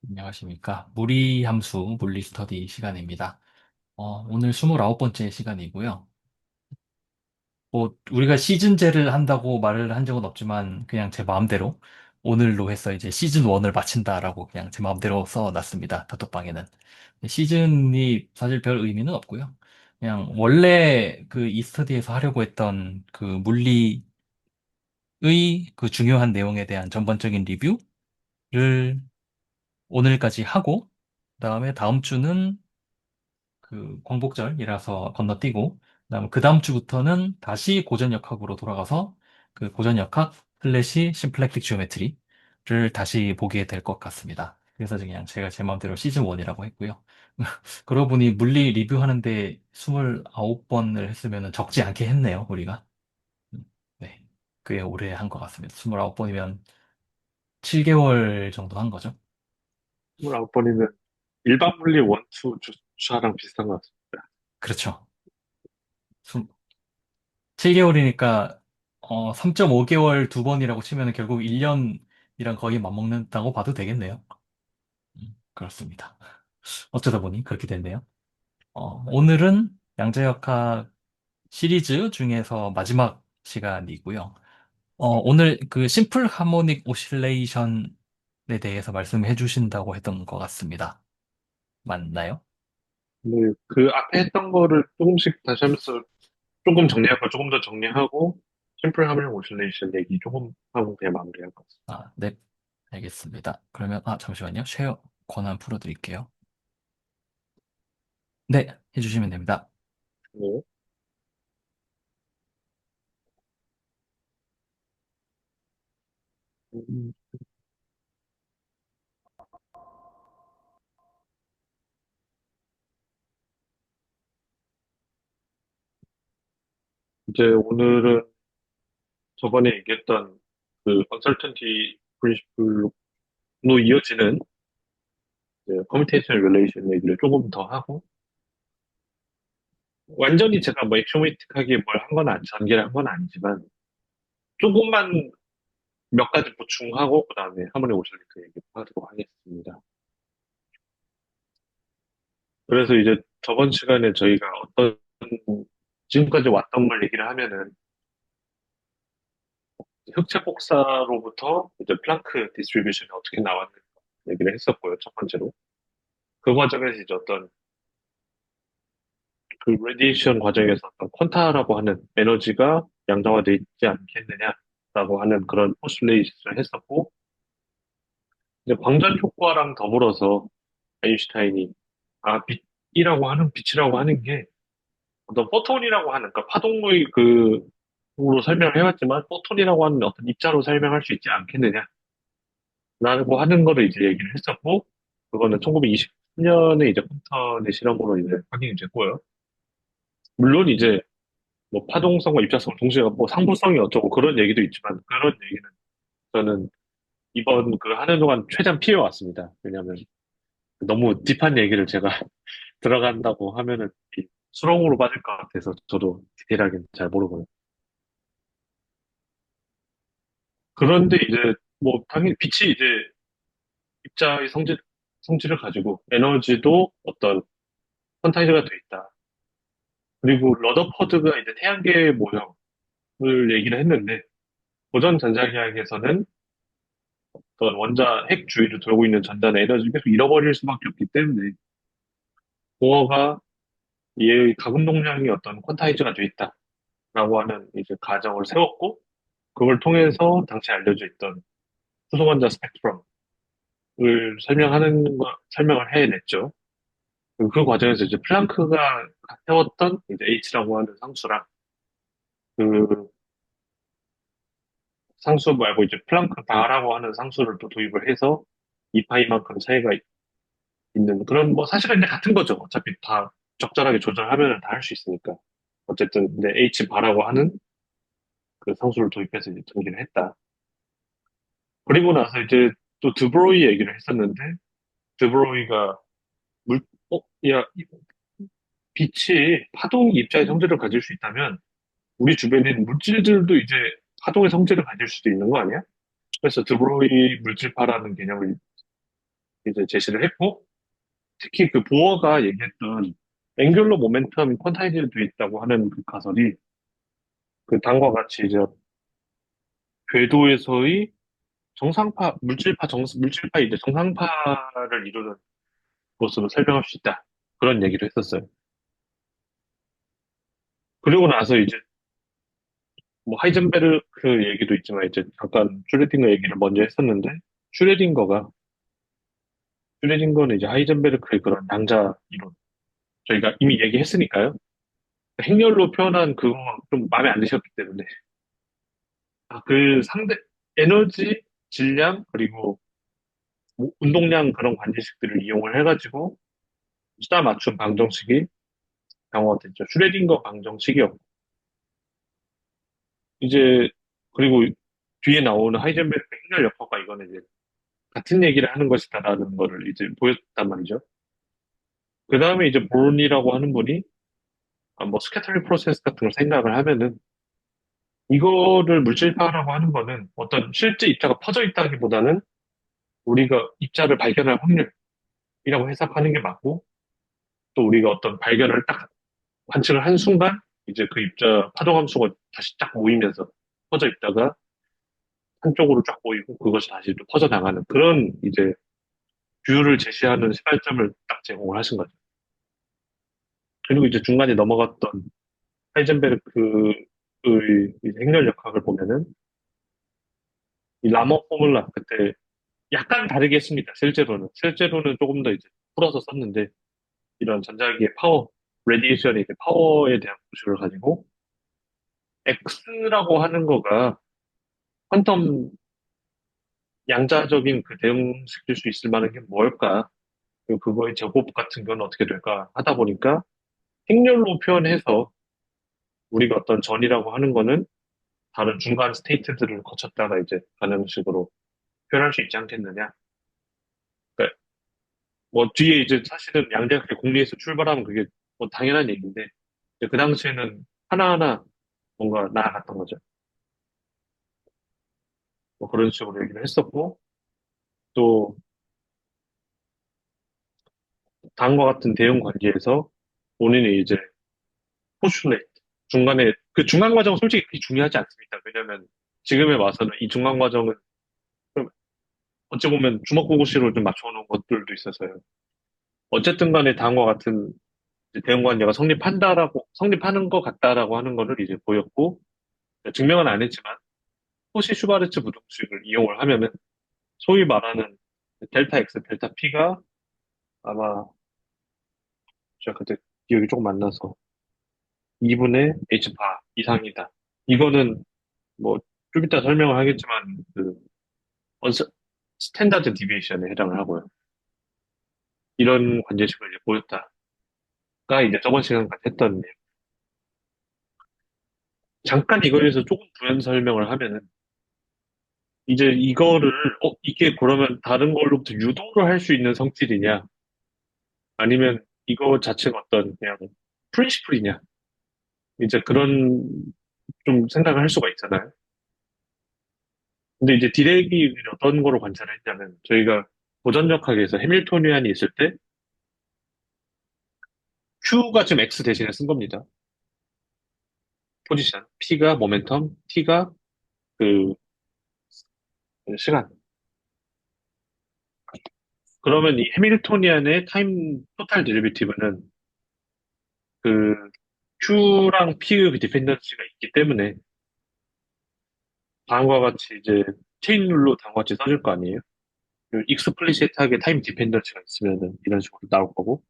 안녕하십니까. 무리함수 물리 스터디 시간입니다. 오늘 29번째 시간이고요. 우리가 시즌제를 한다고 말을 한 적은 없지만, 그냥 제 마음대로 오늘로 해서 이제 시즌 1을 마친다라고 그냥 제 마음대로 써놨습니다. 단톡방에는. 시즌이 사실 별 의미는 없고요. 그냥 원래 그 이 스터디에서 하려고 했던 그 물리의 그 중요한 내용에 대한 전반적인 리뷰를 오늘까지 하고, 그다음에 다음 주는 그 광복절이라서 건너뛰고, 그다음에 그 다음 주부터는 다시 고전역학으로 돌아가서 그 고전역학 슬래시 심플렉틱 지오메트리를 다시 보게 될 것 같습니다. 그래서 그냥 제가 제 마음대로 시즌 1이라고 했고요. 그러고 보니 물리 리뷰하는데 29번을 했으면 적지 않게 했네요, 우리가. 네. 꽤 오래 한 것 같습니다. 29번이면 7개월 정도 한 거죠. 29번이면 일반 물리 원투 주차랑 비슷한 것 같습니다. 그렇죠. 7개월이니까 3.5개월 두 번이라고 치면 결국 1년이랑 거의 맞먹는다고 봐도 되겠네요. 그렇습니다. 어쩌다 보니 그렇게 됐네요. 오늘은 양자역학 시리즈 중에서 마지막 시간이고요. 오늘 그 심플 하모닉 오실레이션에 대해서 말씀해 주신다고 했던 것 같습니다. 맞나요? 근데 그 앞에 했던 거를 조금씩 다시 하면서 조금 정리할 걸 조금 더 정리하고 심플 하멜 오실레이션 얘기 조금 하고 그냥 마무리할 것 같습니다. 네, 알겠습니다. 그러면, 잠시만요. 쉐어 권한 풀어드릴게요. 네, 해주시면 됩니다. 네. 음, 이제 오늘은 저번에 얘기했던 그 컨설턴티 프린시플로 이어지는 커뮤니케이션 릴레이션 얘기를 조금 더 하고 완전히 제가 뭐 액쇼메틱하게 뭘 한 건 전개를 한 건 아니지만 조금만 몇 가지 보충하고 그다음에 하모니 오실레이터 얘기 하도록 하겠습니다. 그래서 이제 저번 시간에 저희가 어떤 지금까지 왔던 걸 얘기를 하면은 흑체 복사로부터 이제 플랑크 디스트리뷰션이 어떻게 나왔는지 얘기를 했었고요. 첫 번째로 그 과정에서 이제 어떤 그 레디에이션 과정에서 어떤 퀀타라고 하는 에너지가 양자화돼 있지 않겠느냐라고 하는 그런 포슐레이션을 했었고 이제 광전 효과랑 더불어서 아인슈타인이 빛이라고 하는 게 어떤 포톤이라고 하는, 그러니까 파동의 으로 설명을 해왔지만, 포톤이라고 하는 어떤 입자로 설명할 수 있지 않겠느냐라고 하는 거를 이제 얘기를 했었고, 그거는 1920년에 이제 컴퓨터의 실험으로 이제 확인이 됐고요. 물론 이제 뭐 파동성과 입자성을 동시에 뭐 상부성이 어쩌고 그런 얘기도 있지만, 그런 얘기는 저는 이번 그 하는 동안 최대한 피해왔습니다. 왜냐하면 너무 딥한 얘기를 제가 들어간다고 하면은 수렁으로 빠질 것 같아서 저도 디테일하게는 잘 모르고요. 그런데 이제 뭐 당연히 빛이 이제 입자의 성질을 가지고 에너지도 어떤 퀀타이즈가 돼 있다. 그리고 러더퍼드가 이제 태양계 모형을 얘기를 했는데 고전 전자기학에서는 어떤 원자 핵 주위를 돌고 있는 전단의 에너지를 계속 잃어버릴 수밖에 없기 때문에 공허가 얘의 가금 동량이 어떤 퀀타이즈가 돼 있다라고 하는 이제 가정을 세웠고 그걸 통해서 당시 알려져 있던 수소원자 스펙트럼을 설명을 해냈죠. 그 과정에서 이제 플랑크가 세웠던 이제 H라고 하는 상수랑 그 상수 말고 이제 플랑크 바라고 하는 상수를 또 도입을 해서 2파이만큼 차이가 있는 그런 뭐 사실은 이제 같은 거죠. 어차피 다 적절하게 조절하면 다 할 수 있으니까. 어쨌든 근데 H 바라고 하는 그 상수를 도입해서 이제 전개를 했다. 그리고 나서 이제 또 드브로이 얘기를 했었는데 드브로이가 물, 야, 빛이 파동 입자의 성질을 가질 수 있다면 우리 주변에 있는 물질들도 이제 파동의 성질을 가질 수도 있는 거 아니야? 그래서 드브로이 물질파라는 개념을 이제 제시를 했고, 특히 그 보어가 얘기했던 앵귤러 모멘텀 퀀타이즈도 있다고 하는 그 가설이 그 다음과 같이 이제 궤도에서의 정상파, 물질파 이제 정상파를 이루는 것으로 설명할 수 있다. 그런 얘기를 했었어요. 그리고 나서 이제 뭐 하이젠베르크 얘기도 있지만 이제 잠깐 슈레딩거 얘기를 먼저 했었는데 슈레딩거가 슈레딩거는 이제 하이젠베르크의 그런 양자 이론 저희가 이미 얘기했으니까요. 행렬로 표현한 그거가 좀 마음에 안 드셨기 때문에 그 상대 에너지, 질량 그리고 뭐 운동량 그런 관계식들을 이용을 해가지고 수다 맞춤 방정식이 경우가 됐죠. 슈레딩거 방정식이었고 이제 그리고 뒤에 나오는 하이젠베르크 행렬 역학과 이거는 이제 같은 얘기를 하는 것이다라는 거를 이제 보였단 말이죠. 그 다음에 이제 본이라고 하는 분이 뭐 스캐터링 프로세스 같은 걸 생각을 하면은 이거를 물질파라고 하는 거는 어떤 실제 입자가 퍼져 있다기보다는 우리가 입자를 발견할 확률이라고 해석하는 게 맞고 또 우리가 어떤 발견을 딱 관측을 한 순간 이제 그 입자 파동 함수가 다시 쫙 모이면서 퍼져 있다가 한쪽으로 쫙 모이고 그것이 다시 또 퍼져 나가는 그런 이제 뷰를 제시하는 시발점을 딱 제공을 하신 거죠. 그리고 이제 중간에 넘어갔던 하이젠베르크의 이제 행렬 역학을 보면은 이 라머 포뮬라 그때 약간 다르게 했습니다. 실제로는 조금 더 이제 풀어서 썼는데 이런 전자기의 파워, 레디에이션의 이제 파워에 대한 공식을 가지고 X라고 하는 거가 퀀텀 양자적인 그 대응시킬 수 있을 만한 게 뭘까? 그리고 그거의 제곱 같은 건 어떻게 될까 하다 보니까 행렬로 표현해서 우리가 어떤 전이라고 하는 거는 다른 중간 스테이트들을 거쳤다가 이제 가는 식으로 표현할 수 있지 않겠느냐. 그러니까 뭐 뒤에 이제 사실은 양대학교 공리에서 출발하면 그게 뭐 당연한 얘기인데 이제 그 당시에는 하나하나 뭔가 나아갔던 거죠. 뭐 그런 식으로 얘기를 했었고 또 다음과 같은 대응 관계에서 본인이 이제 포슐레이트 중간에 그 중간 과정 은 솔직히 그렇게 중요하지 않습니다. 왜냐하면 지금에 와서는 이 중간 과정은 좀 어찌 보면 주먹구구식으로 좀 맞춰놓은 것들도 있어서요. 어쨌든 간에 다음과 같은 이제 대응 관계가 성립하는 것 같다라고 하는 거를 이제 보였고 증명은 안 했지만 호시 슈바르츠 부등식을 이용을 하면은 소위 말하는 델타 X, 델타 P가 아마 제가 그때 기억이 조금 안 나서 2분의 H바 이상이다. 이거는 뭐 좀 이따 설명을 하겠지만 그 언스, 스탠다드 디비에이션에 해당을 하고요. 이런 관계식을 이제 보였다가 이제 저번 시간까지 했던 내용. 잠깐 이거에서 조금 부연 설명을 하면은 이제 이거를 이게 그러면 다른 걸로부터 유도를 할 수 있는 성질이냐 아니면 이거 자체가 어떤 그냥 프린시플이냐 이제 그런 좀 생각을 할 수가 있잖아요. 근데 이제 디렉이 어떤 거로 관찰을 했냐면 저희가 고전력학에서 해밀토니안이 있을 때 Q가 지금 X 대신에 쓴 겁니다. 포지션. P가 모멘텀, T가 그 시간. 그러면 이 해밀토니안의 타임 토탈 데리베티브는 그 Q랑 P의 그 디펜던시가 있기 때문에 다음과 같이 이제 체인 룰로 다음과 같이 써줄 거 아니에요? 익스플리시트하게 타임 디펜던시가 있으면은 이런 식으로 나올 거고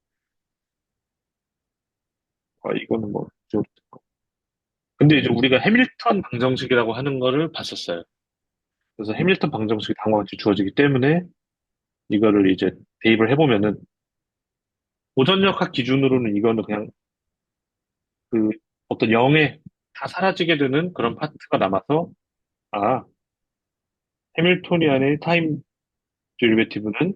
이거는 뭐 좀- 근데 이제 우리가 해밀턴 방정식이라고 하는 거를 봤었어요. 그래서 해밀턴 방정식이 다음과 같이 주어지기 때문에 이거를 이제 대입을 해보면은 고전력학 기준으로는 이거는 그냥 그 어떤 0에 다 사라지게 되는 그런 파트가 남아서 아 해밀토니안의 타임 데리베티브는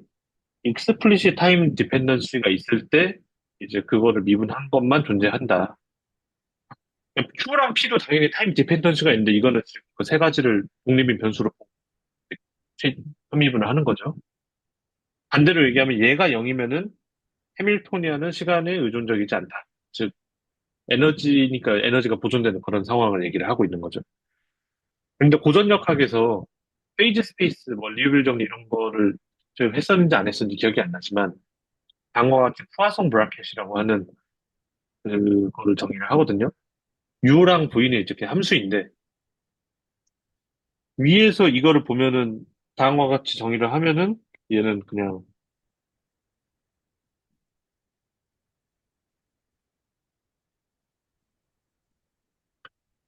익스플리시 타임 디펜던시가 있을 때 이제 그거를 미분한 것만 존재한다. Q랑 P도 당연히 타임 디펜던시가 있는데 이거는 지금 그 세 가지를 독립인 변수로 흡입을 하는 거죠. 반대로 얘기하면 얘가 0이면은 해밀토니아는 시간에 의존적이지 않다. 즉, 에너지니까 에너지가 보존되는 그런 상황을 얘기를 하고 있는 거죠. 근데 고전역학에서 페이지 스페이스, 뭐, 리유빌 정리 이런 거를 좀 했었는지 안 했었는지 기억이 안 나지만, 방어와 같이 푸아송 브라켓이라고 하는 그거를 정의를 하거든요. U랑 V는 이제 그냥 함수인데, 위에서 이거를 보면은, 다음과 같이 정의를 하면은, 얘는 그냥,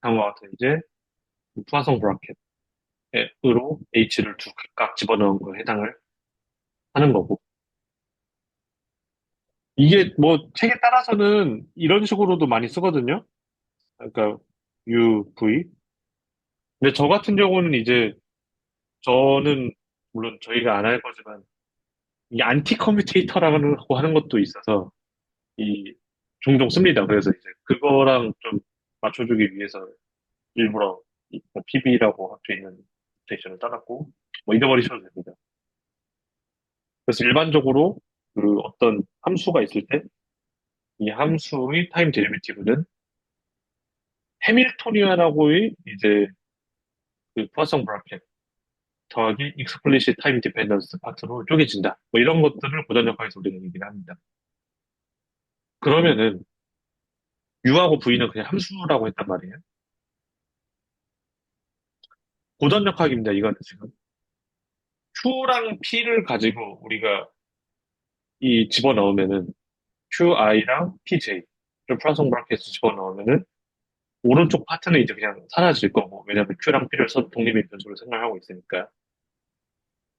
다음과 같은 이제, 푸아송 브라켓으로 H를 두 각각 집어넣은 거에 해당을 하는 거고. 이게 뭐, 책에 따라서는 이런 식으로도 많이 쓰거든요. 그러니까, U, V. 근데 저 같은 경우는 이제, 저는, 물론 저희가 안 할 거지만, 이 안티 커뮤테이터라고 하는 것도 있어서, 이, 종종 씁니다. 그래서 이제, 그거랑 좀 맞춰주기 위해서 일부러 PB라고 돼 있는 노테이션을 따랐고, 뭐 잊어버리셔도 됩니다. 그래서 일반적으로 그 어떤 함수가 있을 때, 이 함수의 타임 데리베티브는 해밀토니안하고의 이제 그 포화성 브라켓 더하기 익스플리시트 타임 디펜던스 파트로 쪼개진다. 뭐 이런 것들을 고전역학에서 우리는 얘기를 합니다. 그러면은 U하고 V는 그냥 함수라고 했단 말이에요. 고전역학입니다. 이거는 지금 Q랑 P를 가지고 우리가 이 집어넣으면은 QI랑 PJ 를 포화성 브라켓에 집어넣으면은 오른쪽 파트는 이제 그냥 사라질 거고 왜냐면 Q랑 P를 독립의 변수로 생각하고 있으니까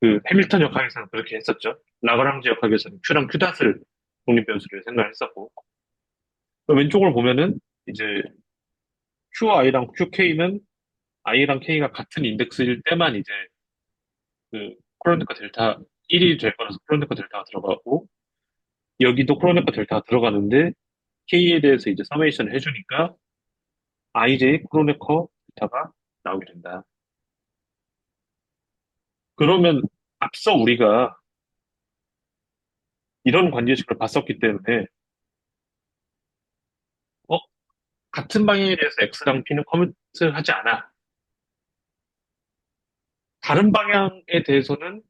그 해밀턴 역학에서는 그렇게 했었죠. 라그랑지 역학에서는 Q랑 Q닷을 독립 변수로 생각했었고 왼쪽을 보면은 이제 QI랑 QK는 I랑 K가 같은 인덱스일 때만 이제 그 코로네커 델타 1이 될 거라서 코로네커 델타가 들어가고 여기도 코로네커 델타가 들어가는데 K에 대해서 이제 서메이션을 해주니까 IJ 코로네커 델타가 나오게 된다. 그러면 앞서 우리가 이런 관계식을 봤었기 때문에 어? 같은 방향에 대해서 X랑 P는 커미트하지 않아. 다른 방향에 대해서는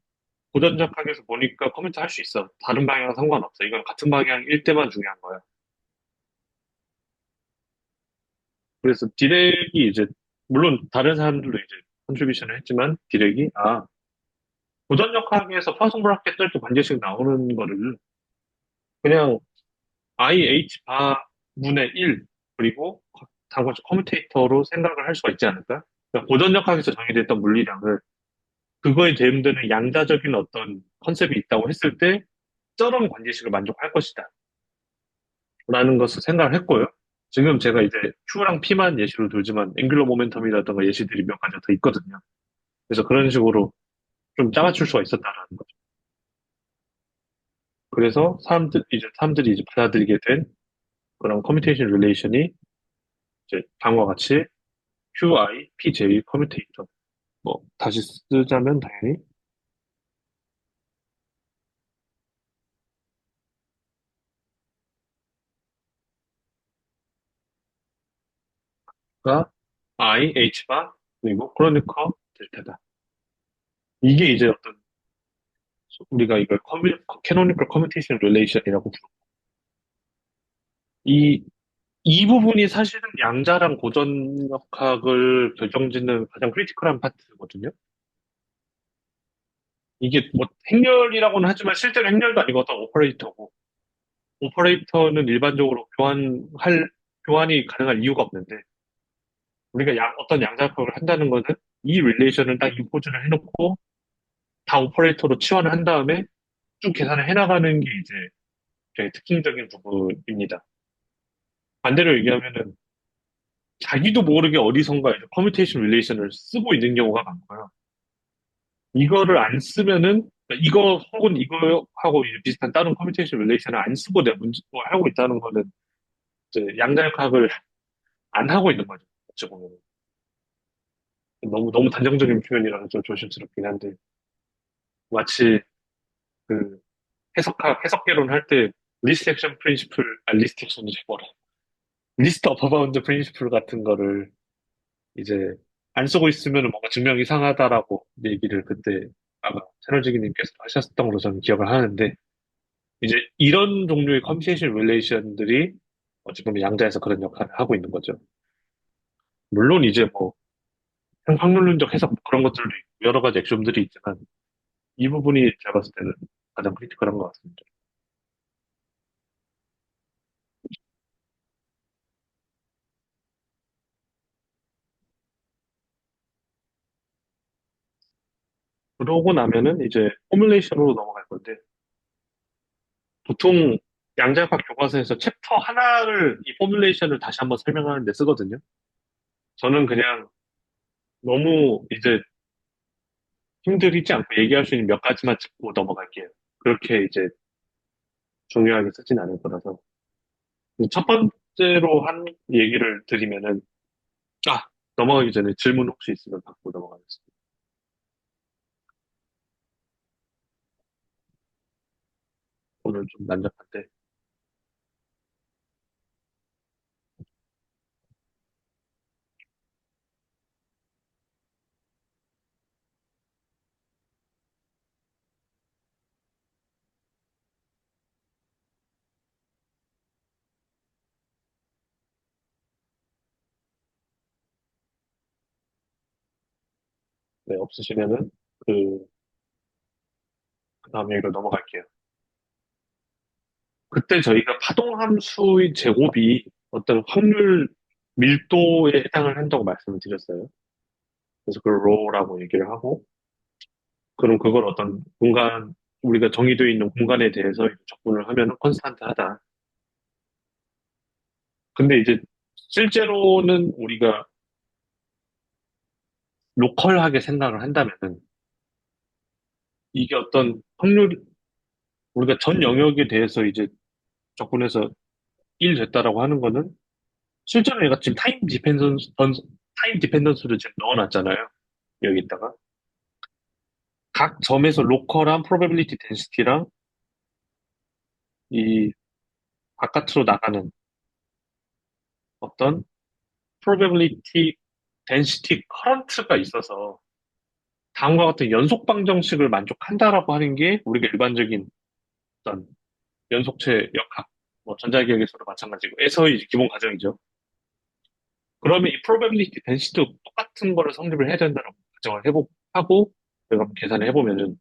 고전적학에서 보니까 커미트 할 수 있어. 다른 방향은 상관없어. 이건 같은 방향일 때만 중요한 거야. 그래서 디렉이 이제 물론 다른 사람들도 이제 컨트리뷰션을 했지만 디렉이 고전역학에서 파송 브라켓 뜰때 관계식 나오는 거를 그냥 IH 바분의 1 그리고 단권적 커뮤테이터로 생각을 할 수가 있지 않을까? 그러니까 고전역학에서 정의됐던 물리량을 그거에 대응되는 양자적인 어떤 컨셉이 있다고 했을 때 저런 관계식을 만족할 것이다. 라는 것을 생각을 했고요. 지금 제가 이제 Q랑 P만 예시로 들지만 앵귤러 모멘텀이라든가 예시들이 몇 가지 더 있거든요. 그래서 그런 식으로 좀 짜맞출 수가 있었다라는 거죠. 그래서 사람들이 이제 받아들이게 된 그런 커뮤테이션 릴레이션이 이제 다음과 같이 QI, PJ 커뮤테이터. 뭐 다시 쓰자면 당연히 가 I, H바 그리고 크로니커 델타다. 이게 이제 어떤 우리가 이걸 캐노니컬 커뮤테이션 릴레이션이라고 부르고 이 부분이 사실은 양자랑 고전역학을 결정짓는 가장 크리티컬한 파트거든요. 이게 뭐 행렬이라고는 하지만 실제로 행렬도 아니고 어떤 오퍼레이터고 오퍼레이터는 일반적으로 교환이 가능할 이유가 없는데 우리가 어떤 양자역학을 한다는 것은 이 릴레이션을 딱 임포즈를 해놓고 다 오퍼레이터로 치환을 한 다음에 쭉 계산을 해나가는 게 이제 되게 특징적인 부분입니다. 반대로 얘기하면은 자기도 모르게 어디선가 이제 커뮤테이션 릴레이션을 쓰고 있는 경우가 많고요. 이거를 안 쓰면은 그러니까 이거 혹은 이거하고 이제 비슷한 다른 커뮤니케이션 릴레이션을 안 쓰고 내가 문제 뭐 하고 있다는 거는 이제 양자역학을 안 하고 있는 거죠. 어찌 보면 너무 단정적인 표현이라서 좀 조심스럽긴 한데 마치 그 해석개론 할 때 리스트 액션 프린시플, 리스트 액션이 뭐라. 리스트 어퍼 바운드 프린시플 같은 거를 이제 안 쓰고 있으면 뭔가 증명이 이상하다라고 얘기를 그때 아마 채널지기님께서 하셨던 걸로 저는 기억을 하는데 이제 이런 종류의 컴퓨테이션 릴레이션들이 어찌 보면 양자에서 그런 역할을 하고 있는 거죠. 물론 이제 뭐 확률론적 해석 뭐 그런 것들도 있고 여러 가지 액션들이 있지만 이 부분이 제가 봤을 때는 가장 크리티컬한 것 같습니다. 그러고 나면은 이제 포뮬레이션으로 넘어갈 건데 보통 양자역학 교과서에서 챕터 하나를 이 포뮬레이션을 다시 한번 설명하는 데 쓰거든요. 저는 그냥 너무 이제 힘들이지 않고 얘기할 수 있는 몇 가지만 짚고 넘어갈게요. 그렇게 이제 중요하게 쓰진 않을 거라서. 첫 번째로 한 얘기를 드리면은, 아, 넘어가기 전에 질문 혹시 있으면 받고 넘어가겠습니다. 오늘 좀 난잡한데. 네, 없으시면은, 그 다음 얘기로 넘어갈게요. 그때 저희가 파동함수의 제곱이 어떤 확률 밀도에 해당을 한다고 말씀을 드렸어요. 그래서 그걸 로라고 얘기를 하고, 그럼 그걸 어떤 공간, 우리가 정의되어 있는 공간에 대해서 적분을 하면 컨스탄트 하다. 근데 이제 실제로는 우리가 로컬하게 생각을 한다면은 이게 어떤 확률, 우리가 전 영역에 대해서 이제 적분해서 1 됐다라고 하는 거는 실제로 얘가 지금 타임 디펜던스를 지금 넣어놨잖아요. 여기다가. 각 점에서 로컬한 probability density랑 이 바깥으로 나가는 어떤 probability density current가 있어서 다음과 같은 연속 방정식을 만족한다라고 하는 게 우리가 일반적인 어떤 연속체 역학, 뭐 전자기억에서도 마찬가지고, 에서의 이제 기본 과정이죠. 그러면 이 probability density도 똑같은 거를 성립을 해야 된다고 가정을 하고, 내가 한번 계산을 해보면은,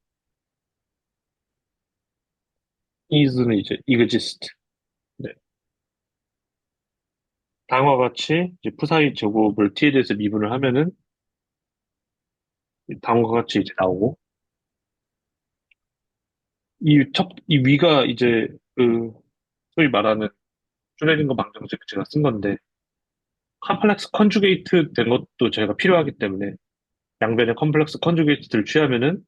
is는 이제 exist. 네. 다음과 같이 이제 푸사이 제곱을 t에 대해서 미분을 하면은, 다음과 같이 이제 나오고, 이 위가 이제 그, 소위 말하는 슈레딩거 방정식 제가 쓴 건데, 컴플렉스 컨주게이트 된 것도 제가 필요하기 때문에, 양변의 컴플렉스 컨주게이트를 취하면은,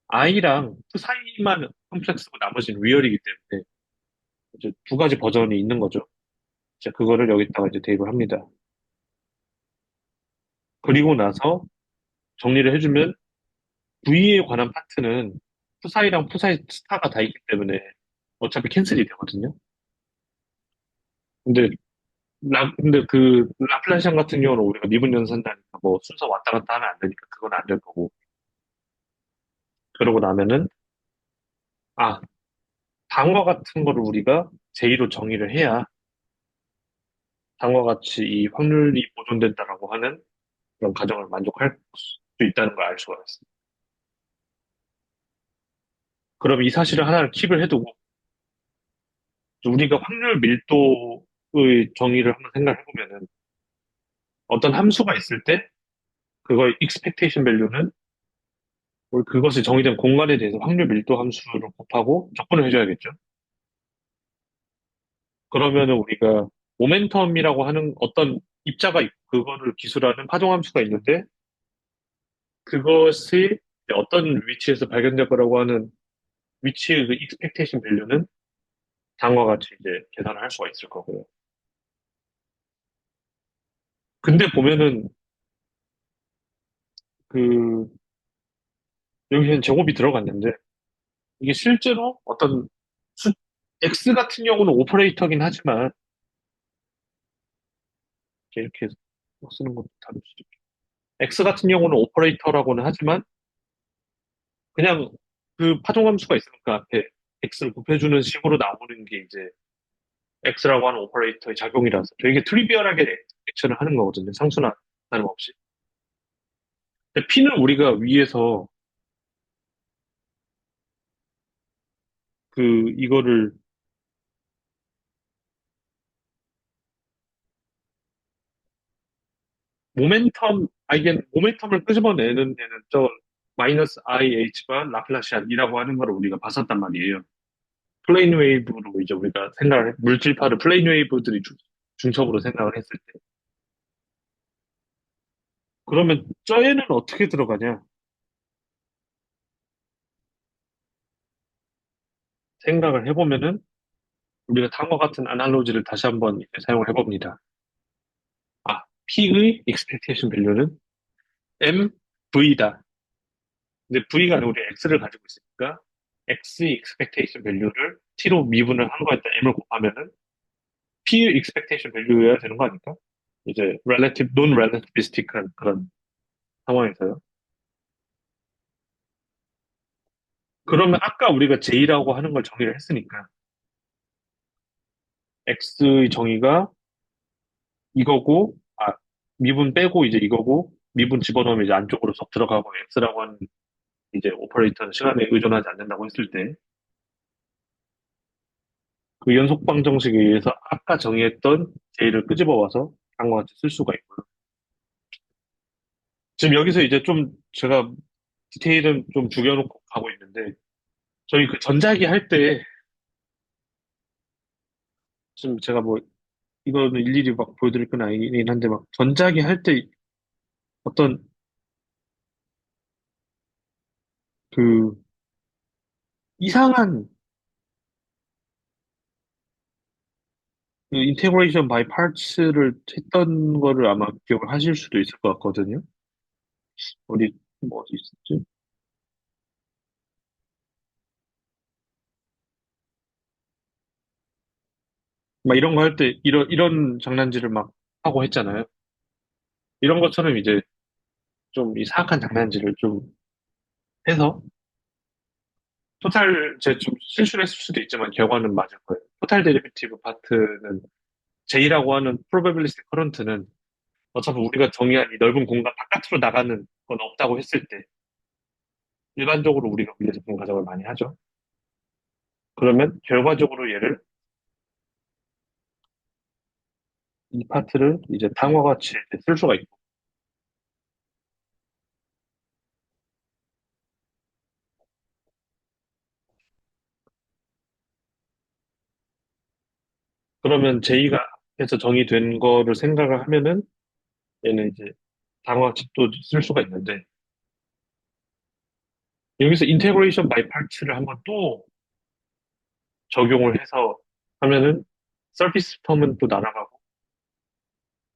i랑 그 사이만 컴플렉스고 나머지는 리얼이기 때문에 이제 두 가지 버전이 있는 거죠. 이제 그거를 여기다가 이제 대입을 합니다. 그리고 나서 정리를 해주면 V에 관한 파트는 푸사이랑 푸사이 스타가 다 있기 때문에 어차피 캔슬이 되거든요. 근데 근데 그 라플라시안 같은 경우는 우리가 미분 연산다니까 뭐 순서 왔다 갔다 하면 안 되니까 그건 안 될 거고. 그러고 나면은 아 다음과 같은 거를 우리가 제2로 정의를 해야 다음과 같이 이 확률이 보존된다라고 하는 그런 가정을 만족할 수 있다는 걸 알 수가 있습니다. 그럼 이 사실을 하나를 킵을 해두고 우리가 확률 밀도의 정의를 한번 생각해 보면은 어떤 함수가 있을 때 그거의 expectation value는 그것이 정의된 공간에 대해서 확률 밀도 함수를 곱하고 적분을 해줘야겠죠. 그러면은 우리가 모멘텀이라고 하는 어떤 입자가 있고 그거를 기술하는 파동 함수가 있는데 그것이 어떤 위치에서 발견될 거라고 하는 위치의 그 expectation value는 다음과 같이 이제 계산을 할 수가 있을 거고요. 근데 보면은 그 여기는 제곱이 들어갔는데 이게 실제로 어떤 수, X 같은 경우는 오퍼레이터긴 하지만, 이렇게 쓰는 것도 다를 수도 있고. X 같은 경우는 오퍼레이터라고는 하지만, 그냥 그 파동함수가 있으니까 앞에 X를 곱해주는 식으로 나오는 게 이제 X라고 하는 오퍼레이터의 작용이라서 되게 트리비얼하게 액션을 하는 거거든요. 상수나 다름없이. 근데 P는 우리가 위에서 이거를 모멘텀을 끄집어내는 데는 저 마이너스 IH가 라플라시안이라고 하는 걸 우리가 봤었단 말이에요. 플레인 웨이브로 이제 우리가 물질파를 플레인 웨이브들이 중첩으로 생각을 했을 때. 그러면 저에는 어떻게 들어가냐? 생각을 해보면은 우리가 다음과 같은 아날로지를 다시 한번 이렇게 사용을 해봅니다. P의 expectation value는 MV다. 근데 V가 아니고 우리 X를 가지고 있으니까 X의 expectation value를 T로 미분을 한 거에다 M을 곱하면은 P의 expectation value여야 되는 거 아닐까? 이제 non-relativistic한 그런 상황에서요. 그러면 아까 우리가 J라고 하는 걸 정의를 했으니까 X의 정의가 이거고, 미분 빼고 이제 이거고, 미분 집어넣으면 이제 안쪽으로 쏙 들어가고 X라고 하는 이제 오퍼레이터는 시간에 의존하지 않는다고 했을 때, 그 연속 방정식에 의해서 아까 정의했던 J를 끄집어 와서 다음과 같이 쓸 수가 있고요. 지금 여기서 이제 좀 제가 디테일은 좀 죽여놓고 가고 있는데, 저희 그 전자기 할 때, 지금 제가 뭐, 이거는 일일이 막 보여드릴 건 아니긴 한데, 막 전자기 할 때 어떤 그 이상한 그 인테그레이션 바이 파츠를 했던 거를 아마 기억을 하실 수도 있을 것 같거든요. 어디, 뭐 어디 있었지? 막 이런 거 할 때, 이런 장난질을 막 하고 했잖아요. 이런 것처럼 이제 좀 이 사악한 장난질을 좀 해서, 제 좀 실수를 했을 수도 있지만 결과는 맞을 거예요. 토탈 데리베티브 파트는 J라고 하는 probabilistic current는 어차피 우리가 정의한 이 넓은 공간 바깥으로 나가는 건 없다고 했을 때, 일반적으로 우리가 미래적분 가정을 많이 하죠. 그러면 결과적으로 얘를, 이 파트를 이제 다음과 같이 쓸 수가 있고, 그러면 J가 해서 정의된 거를 생각을 하면은 얘는 이제 다음과 같이 또 쓸 수가 있는데, 여기서 인테그레이션 바이 파츠를 한번 또 적용을 해서 하면은 서피스 텀은 또 날아가고,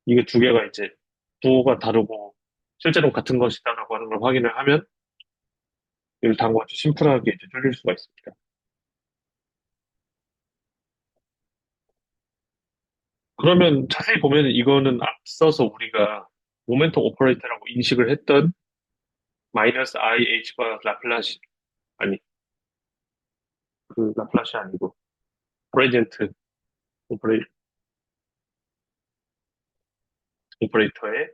이게 두 개가 이제 부호가 다르고 실제로 같은 것이다라고 하는 걸 확인을 하면 이를 다음과 같이 심플하게 이제 줄일 수가 있습니다. 그러면 자세히 보면 이거는 앞서서 우리가 모멘텀 오퍼레이터라고 인식을 했던 마이너스 IH가 아니, 라플라시 아니고, 프레젠트 오퍼레, 오퍼레이터가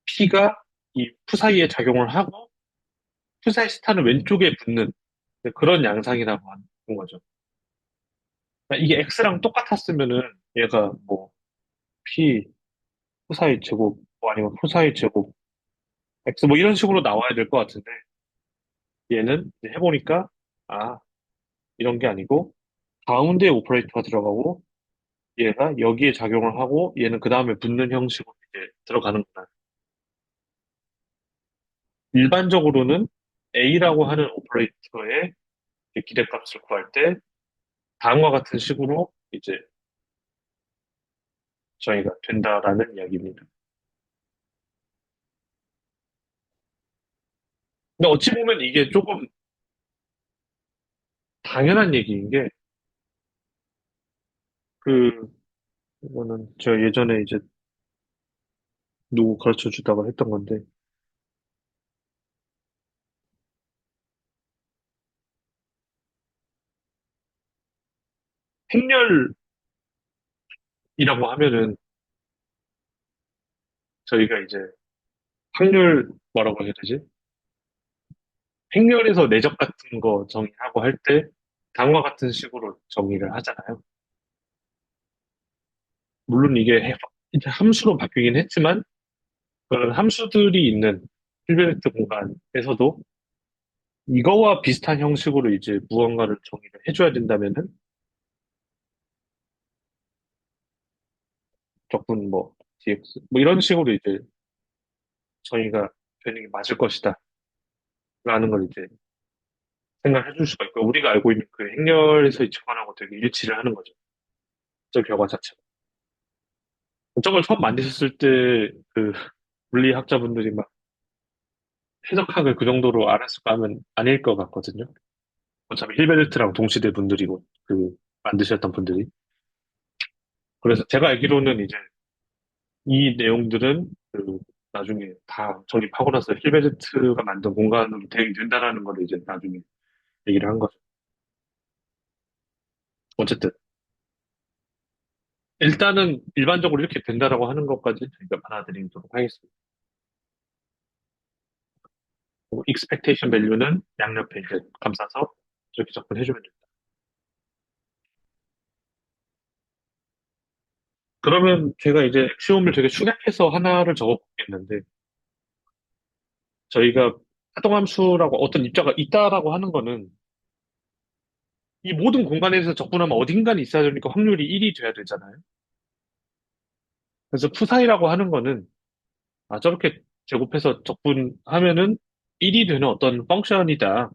P가 이 푸 사이에 작용을 하고, 푸 사이 스타는 왼쪽에 붙는 그런 양상이라고 하는 거죠. 그러니까 이게 X랑 똑같았으면은 얘가 뭐, P, 푸 사이 제곱, 뭐 아니면 푸 사이 제곱, X 뭐 이런 식으로 나와야 될 것 같은데, 얘는 이제 해보니까, 아, 이런 게 아니고, 가운데 오퍼레이터가 들어가고, 얘가 여기에 작용을 하고, 얘는 그 다음에 붙는 형식으로 이제 들어가는구나. 일반적으로는 A라고 하는 오퍼레이터의 기대값을 구할 때 다음과 같은 식으로 이제 저희가 된다라는 이야기입니다. 근데 어찌 보면 이게 조금 당연한 얘기인 게, 그, 이거는 제가 예전에 이제 누구 가르쳐 주다가 했던 건데, 행렬이라고 하면은 저희가 이제 확률 뭐라고 해야 되지? 행렬에서 내적 같은 거 정의하고 할 때 다음과 같은 식으로 정의를 하잖아요. 물론 이제 함수로 바뀌긴 했지만 그런 함수들이 있는 힐베르트 공간에서도 이거와 비슷한 형식으로 이제 무언가를 정의를 해줘야 된다면은 적분 뭐 dx 뭐 이런 식으로 이제 저희가 되는 게 맞을 것이다 라는 걸 이제 생각해 줄 수가 있고 우리가 알고 있는 그 행렬에서의 측관하고 되게 일치를 하는 거죠. 저 결과 자체가. 저걸 처음 만드셨을 때 그 물리학자분들이 막 해석학을 그 정도로 알았을까 하면 아닐 것 같거든요. 어차피 힐베르트랑 동시대 분들이고 그 만드셨던 분들이. 그래서 제가 알기로는 이제 이 내용들은 그 나중에 다 정립하고 나서 힐베르트가 만든 공간으로 대응이 된다라는 걸 이제 나중에 얘기를 한 거죠. 어쨌든 일단은 일반적으로 이렇게 된다라고 하는 것까지 저희가 받아들이도록 하겠습니다. 익스펙테이션 밸류는 양옆에 이제 감싸서 이렇게 접근해주면 됩니다. 그러면 제가 이제 엑시옴을 되게 축약해서 하나를 적어보겠는데 저희가 하동함수라고 어떤 입자가 있다라고 하는 거는 이 모든 공간에서 접근하면 어딘가는 있어야 되니까 확률이 1이 돼야 되잖아요. 그래서 푸사이라고 하는 거는 저렇게 제곱해서 적분하면은 1이 되는 어떤 펑션이다.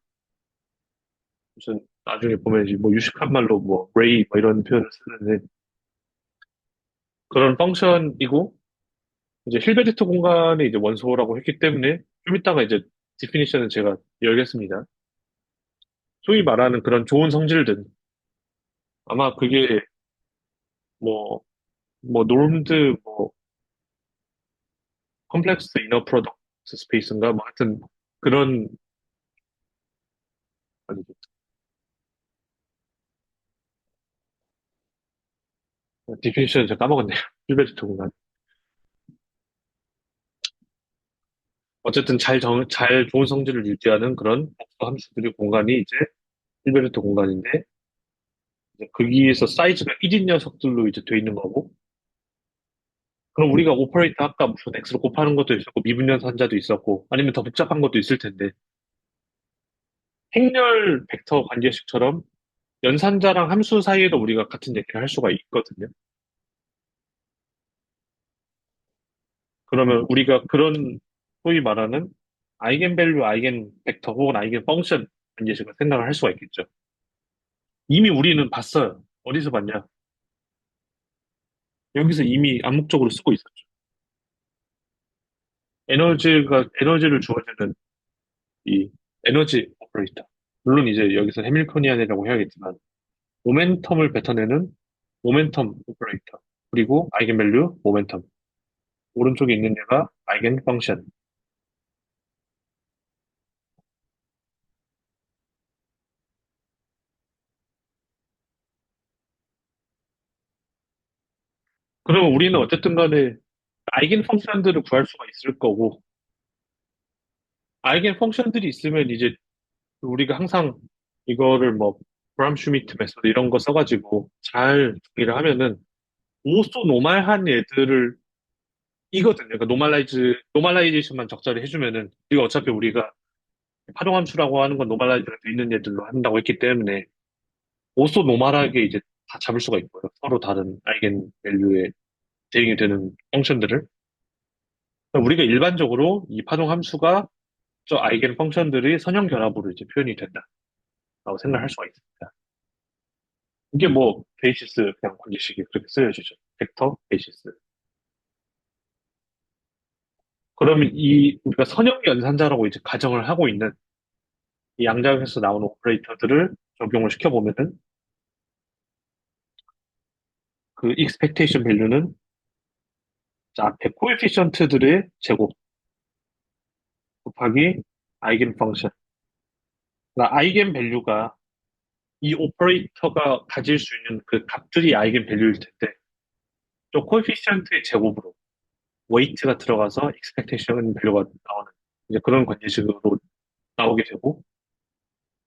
무슨 나중에 보면 이제 뭐 유식한 말로 뭐 레이 뭐 이런 표현을 쓰는데 그런 펑션이고 이제 힐베르트 공간의 이제 원소라고 했기 때문에 좀 이따가 이제 디피니션은 제가 열겠습니다. 소위 말하는 그런 좋은 성질들 아마 그게 뭐 노름드 뭐 컴플렉스 이너 프로덕트 스페이스인가 뭐 하여튼 그런 아니 디피니션 제가 까먹었네요. 힐베르트 공간. 어쨌든 잘 좋은 성질을 유지하는 그런 복수 함수들의 공간이 이제 힐베르트 공간인데 이제 거기에서 사이즈가 1인 녀석들로 이제 돼 있는 거고 그럼 우리가 오퍼레이터 아까 무슨 x로 곱하는 것도 있었고 미분연산자도 있었고 아니면 더 복잡한 것도 있을 텐데 행렬 벡터 관계식처럼 연산자랑 함수 사이에도 우리가 같은 얘기를 할 수가 있거든요. 그러면 우리가 그런 소위 말하는 아이겐밸류, 아이겐 벡터 혹은 아이겐 펑션 관계식을 생각을 할 수가 있겠죠. 이미 우리는 봤어요. 어디서 봤냐? 여기서 이미 암묵적으로 쓰고 있었죠. 에너지를 주어주는 이 에너지 오퍼레이터. 물론 이제 여기서 해밀토니안이라고 해야겠지만, 모멘텀을 뱉어내는 모멘텀 오퍼레이터. 그리고 아이겐밸류, 모멘텀. 오른쪽에 있는 얘가 아이겐 펑션. 그러면 우리는 어쨌든 간에 아이겐 펑션들을 구할 수가 있을 거고, 아이겐 펑션들이 있으면 이제 우리가 항상 이거를 뭐, 브람 슈미트 메소드 이런 거 써가지고 잘 정리를 하면은 오소 노말한 애들을 이거든요. 그러니까 노멀라이제이션만 적절히 해주면은, 이거 어차피 우리가 파동함수라고 하는 건 노멀라이즈가 돼 있는 애들로 한다고 했기 때문에, 오소 노멀하게 이제 다 잡을 수가 있고요. 서로 다른 아이겐 밸류에 대응이 되는 펑션들을. 그러니까 우리가 일반적으로 이 파동함수가 저 아이겐 펑션들의 선형 결합으로 이제 표현이 된다라고 생각할 수가 있습니다. 이게 뭐, 베이시스 그냥 관계식이 그렇게 쓰여지죠. 벡터, 베이시스. 그러면 우리가 선형 연산자라고 이제 가정을 하고 있는 이 양자역에서 나오는 오퍼레이터들을 적용을 시켜보면은 그 expectation value는 앞에 코에피션트들의 제곱 곱하기 아이겐 펑션. 그러니까 아이겐 밸류가 이 오퍼레이터가 가질 수 있는 그 값들이 아이겐 밸류일 텐데 또 코에피션트의 제곱으로 웨이트가 들어가서 expectation 밸류가 나오는 이제 그런 관계식으로 나오게 되고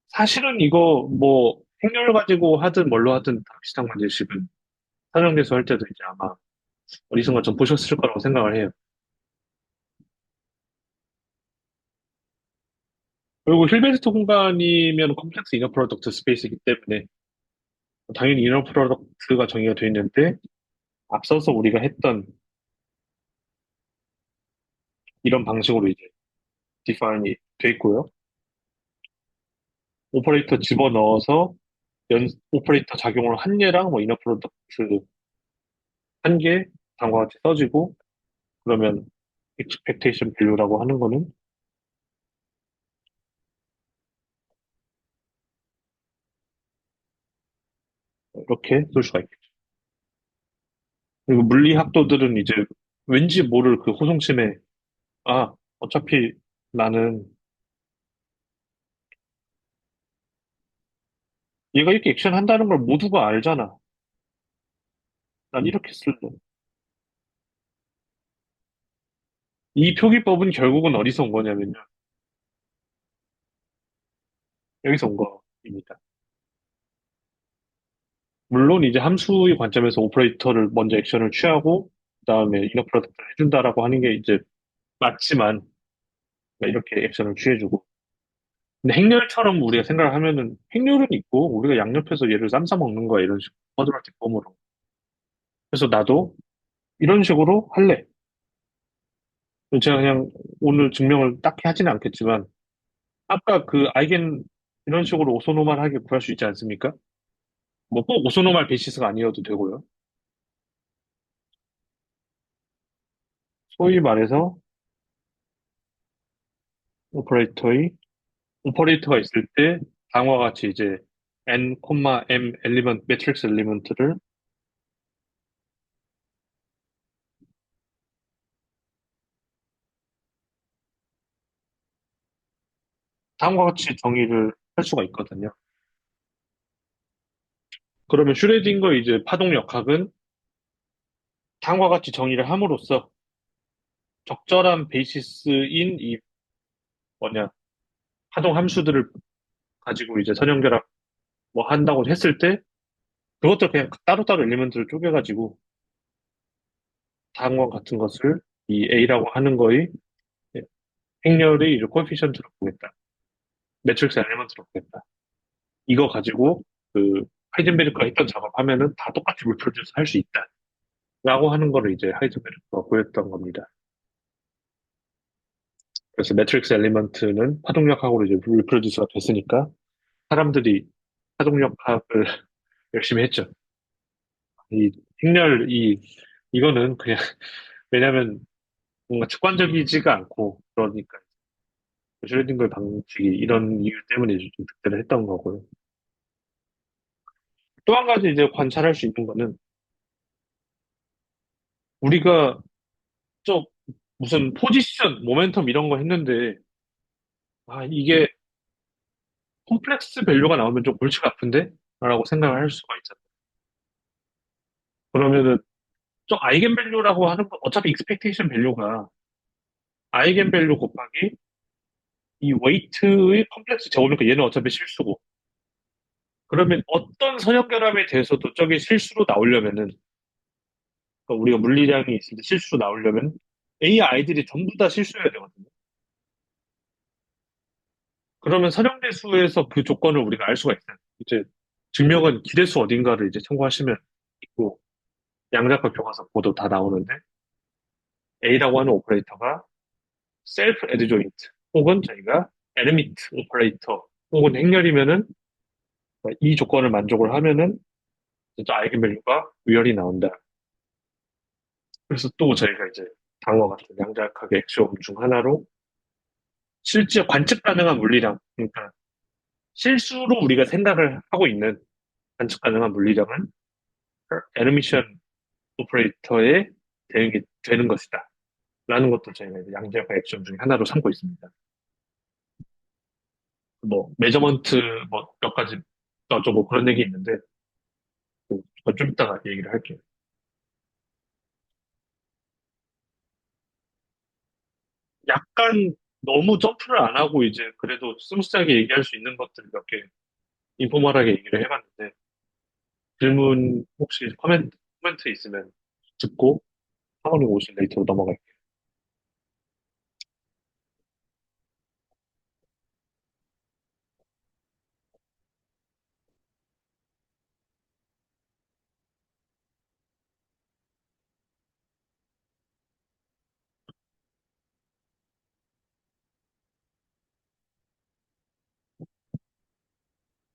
사실은 이거 뭐 행렬 가지고 하든 뭘로 하든 다 비슷한 관계식은 사정계수 할 때도 이제 아마 어디선가 좀 보셨을 거라고 생각을 해요. 그리고 힐베스트 공간이면 컴플렉스 이너 프로덕트 스페이스이기 때문에 당연히 이너 프로덕트가 정의가 되어 있는데 앞서서 우리가 했던 이런 방식으로 이제 디파인이 돼 있고요. 오퍼레이터 집어넣어서 오퍼레이터 작용을 한 예랑 뭐 이너 프로덕트 한 개 다음과 같이 써지고 그러면 expectation value라고 하는 거는 이렇게 쓸 수가 있겠죠. 그리고 물리학도들은 이제 왠지 모를 그 호송심에 어차피 나는 얘가 이렇게 액션 한다는 걸 모두가 알잖아. 난 이렇게 쓸래. 이 표기법은 결국은 어디서 온 거냐면요. 여기서 온 겁니다. 물론 이제 함수의 관점에서 오퍼레이터를 먼저 액션을 취하고 그다음에 이너 프로덕트를 해준다라고 하는 게 이제 맞지만 이렇게 액션을 취해주고 근데 행렬처럼 우리가 생각을 하면은 행렬은 있고 우리가 양옆에서 얘를 쌈 싸 먹는 거야 이런 식으로 쿼드라틱 폼으로 그래서 나도 이런 식으로 할래 제가 그냥 오늘 증명을 딱히 하지는 않겠지만 아까 그 아이겐 이런 식으로 오소노멀하게 구할 수 있지 않습니까? 뭐 꼭 오소노멀 베이시스가 아니어도 되고요 소위 말해서 오퍼레이터의 오퍼레이터가 있을 때 다음과 같이 이제 n, m 엘리먼트 매트릭스 엘리먼트를 다음과 같이 정의를 할 수가 있거든요. 그러면 슈레딩거 이제 파동 역학은 다음과 같이 정의를 함으로써 적절한 베이시스인 이 뭐냐 파동 함수들을 가지고 이제 선형결합 뭐 한다고 했을 때 그것도 그냥 따로따로 엘리먼트를 쪼개가지고 다음과 같은 것을 이 A라고 하는 거의 행렬의 이제 코에피션트로 보겠다. 매트릭스 엘리먼트로 보겠다. 이거 가지고 그 하이젠베르크가 했던 작업하면은 다 똑같이 리프로듀스 할 수 있다. 라고 하는 거를 이제 하이젠베르크가 보였던 겁니다. 그래서 매트릭스 엘리먼트는 파동력학으로 이제 리프로듀스가 됐으니까 사람들이 파동력학을 열심히 했죠. 이 행렬 이거는 그냥 왜냐면 뭔가 직관적이지가 않고 그러니까 슈레딩거의 방식이 이런 이유 때문에 좀 득대를 했던 거고요. 또 한 가지 이제 관찰할 수 있는 거는 우리가 좀 무슨 포지션, 모멘텀 이런 거 했는데 이게 콤플렉스 밸류가 나오면 좀 골치가 아픈데? 라고 생각을 할 수가 있잖아요. 그러면은 좀 아이겐 밸류라고 하는 거 어차피 익스펙테이션 밸류가 아이겐 밸류 곱하기 이 웨이트의 컴플렉스 제곱이니까 얘는 어차피 실수고 그러면 어떤 선형결함에 대해서도 저게 실수로 나오려면은 그러니까 우리가 물리량이 있을 때 실수로 나오려면 A 아이들이 전부 다 실수해야 되거든요. 그러면 선형대수에서 그 조건을 우리가 알 수가 있어요. 이제 증명은 기대수 어딘가를 이제 참고하시면 있고 양자과 교과서 보도 다 나오는데 A라고 하는 오퍼레이터가 셀프 에드조인트 혹은 저희가 에르미트 오퍼레이터 혹은 행렬이면은 이 조건을 만족을 하면은 진짜 아이겐밸류가 우열이 나온다. 그래서 또 저희가 이제 방어 같은 양자역학의 액시옴 중 하나로 실제 관측 가능한 물리량, 그러니까 실수로 우리가 생각을 하고 있는 관측 가능한 물리량은 에르미션 오퍼레이터에 대응이 되는 것이다. 라는 것도 저희가 이제 양자역학 액션 중에 하나로 삼고 있습니다. 뭐, 매저먼트, 뭐, 몇 가지, 어쩌고 그런 얘기 있는데, 그거 좀 이따가 얘기를 할게요. 약간 너무 점프를 안 하고 이제 그래도 스무스하게 얘기할 수 있는 것들 몇 개 인포멀하게 얘기를 해봤는데, 질문 혹시 코멘트 있으면 듣고 상원이 오신 레이터로 넘어갈게요.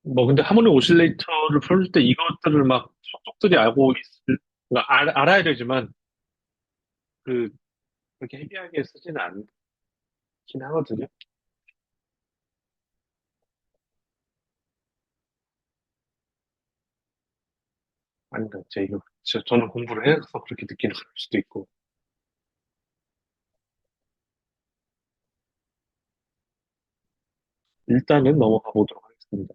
뭐 근데 하모니 오실레이터를 풀 때 이것들을 막 속속들이 알고 그러니까 알아야 되지만 그 그렇게 헤비하게 쓰지는 않긴 하거든요. 아닌가 제 이거 저는 공부를 해서 그렇게 느끼는 걸 수도 있고 일단은 넘어가 보도록 하겠습니다.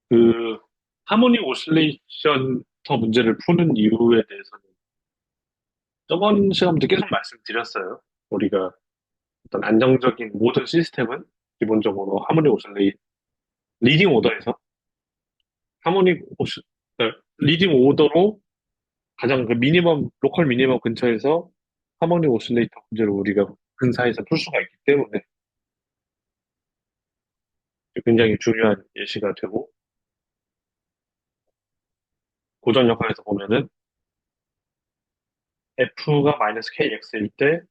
그 하모니 오실레이션 문제를 푸는 이유에 대해서는 저번 시간부터 계속 말씀드렸어요. 우리가 어떤 안정적인 모든 시스템은 기본적으로 하모니 오실레이 리딩 오더에서 하모니 오실 리딩 오더로 가장 그 미니멈 로컬 미니멈 근처에서 하모니 오실레이터 문제를 우리가 근사에서 풀 수가 있기 때문에 굉장히 중요한 예시가 되고 고전 역학에서 보면은 F가 마이너스 KX일 때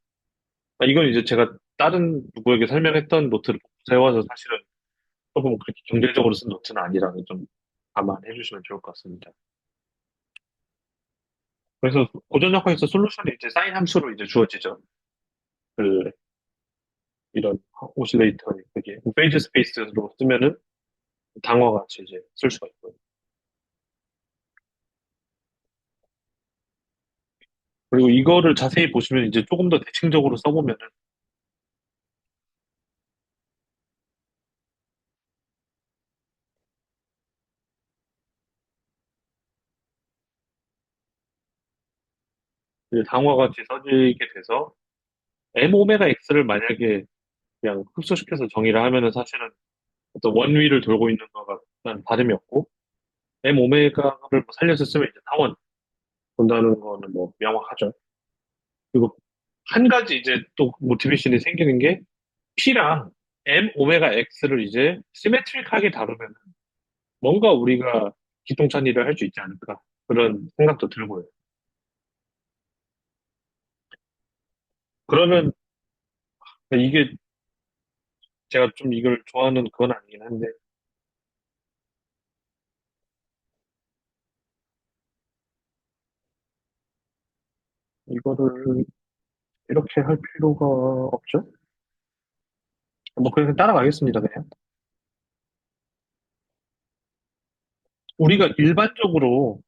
이건 이제 제가 다른 누구에게 설명했던 노트를 세워서 사실은 조금 그렇게 경쟁적으로 쓴 노트는 아니라는 좀 감안해 주시면 좋을 것 같습니다. 그래서 고전 역학에서 솔루션이 이제 사인 함수로 이제 주어지죠. 그 이런 오실레이터 그게 페이지 스페이스로 쓰면은 당화 같이 이제 쓸 수가 있고요. 그리고 이거를 자세히 보시면 이제 조금 더 대칭적으로 써보면은 이제 당화 같이 써지게 돼서 M 오메가 X를 만약에 그냥 흡수시켜서 정의를 하면은 사실은 어떤 원위를 돌고 있는 거가 난 다름이 없고 M 오메가를 뭐 살려서 쓰면 이제 타원 본다는 거는 뭐 명확하죠. 그리고 한 가지 이제 또 모티베이션이 생기는 게 P랑 M 오메가 X를 이제 시메트릭하게 다루면 뭔가 우리가 기통찬 일을 할 수 있지 않을까 그런 생각도 들고요. 그러면 이게 제가 좀 이걸 좋아하는 그건 아니긴 한데 이거를 이렇게 할 필요가 없죠? 뭐 그냥 따라가겠습니다 그냥. 우리가 일반적으로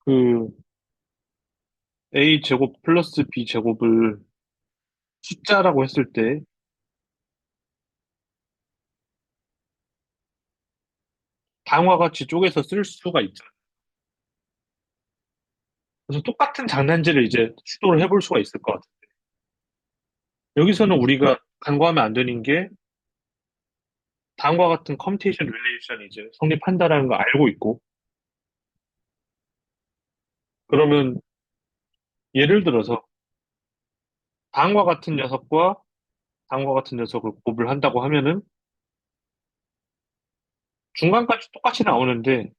그 A 제곱 플러스 B 제곱을 숫자라고 했을 때 방화같이 쪼개서 쓸 수가 있잖아요. 그래서 똑같은 장난질을 이제 시도를 해볼 수가 있을 것 같아요. 여기서는 우리가 간과하면 안 되는 게 다음과 같은 커뮤테이션 릴레이션이 이제 성립한다라는 거 알고 있고 그러면 예를 들어서 다음과 같은 녀석과 다음과 같은 녀석을 곱을 한다고 하면은 중간까지 똑같이 나오는데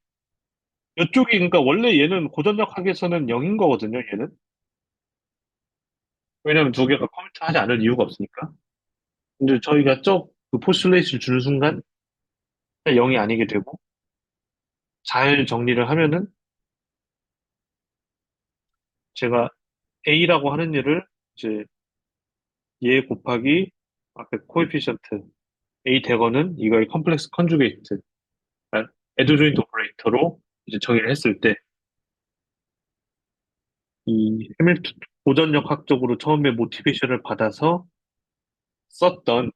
이쪽이 그러니까 원래 얘는 고전적 학에서는 0인 거거든요, 얘는. 왜냐면 두 개가 커뮤트하지 않을 이유가 없으니까. 근데 저희가 그 포슐레이트를 주는 순간 0이 아니게 되고 잘 정리를 하면은 제가 A라고 하는 얘를 이제 얘 곱하기 앞에 코에피션트 A 대거는 이거의 컴플렉스 컨주게이트, 에드조인트 오퍼레이터로 이제 정의를 했을 때 이 해밀턴 고전역학적으로 처음에 모티베이션을 받아서 썼던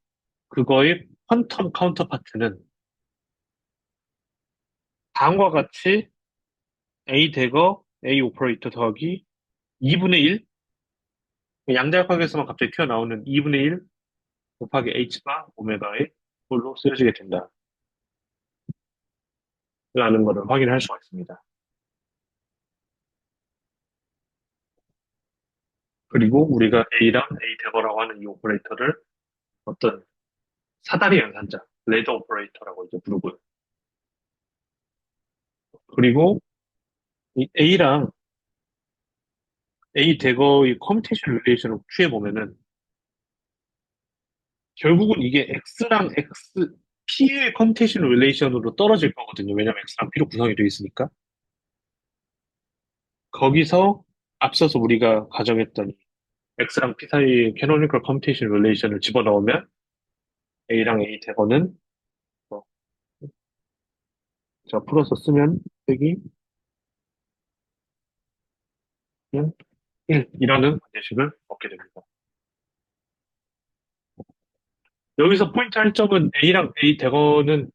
그거의 퀀텀 카운터파트는 다음과 같이 A 대거 A 오퍼레이터 더하기 2분의 1, 양자역학에서만 갑자기 튀어나오는 2분의 1 곱하기 H바 오메가의 홀로 쓰여지게 된다. 라는 것을 확인할 수가 있습니다. 그리고 우리가 A랑 A 대거라고 하는 이 오퍼레이터를 어떤 사다리 연산자, 레더 오퍼레이터라고 이제 부르고요. 그리고 이 A랑 A 대거의 커뮤테이션 릴레이션을 취해보면은 결국은 이게 X랑 X, P의 커뮤테이션 릴레이션으로 떨어질 거거든요. 왜냐면 X랑 P로 구성이 되어 있으니까. 거기서 앞서서 우리가 가정했던 X랑 P 사이의 캐노니컬 커뮤테이션 릴레이션을 집어넣으면 A랑 A 대거는 뭐 제가 풀어서 쓰면 여기 그냥 1이라는 관계식을 얻게 됩니다. 여기서 포인트 할 점은 A랑 A 대거는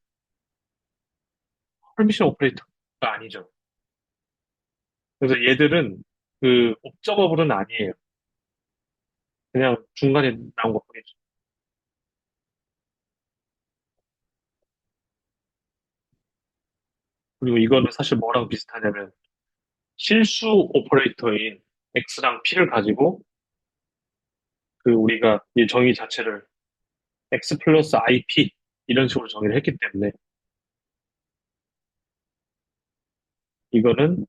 헐미션 오퍼레이터가 아니죠. 그래서 얘들은 그 옵저버블은 아니에요. 그냥 중간에 나온 것뿐이죠. 그리고 이거는 사실 뭐랑 비슷하냐면 실수 오퍼레이터인 X랑 P를 가지고 그 우리가 이 정의 자체를 X 플러스 IP 이런 식으로 정의를 했기 때문에 이거는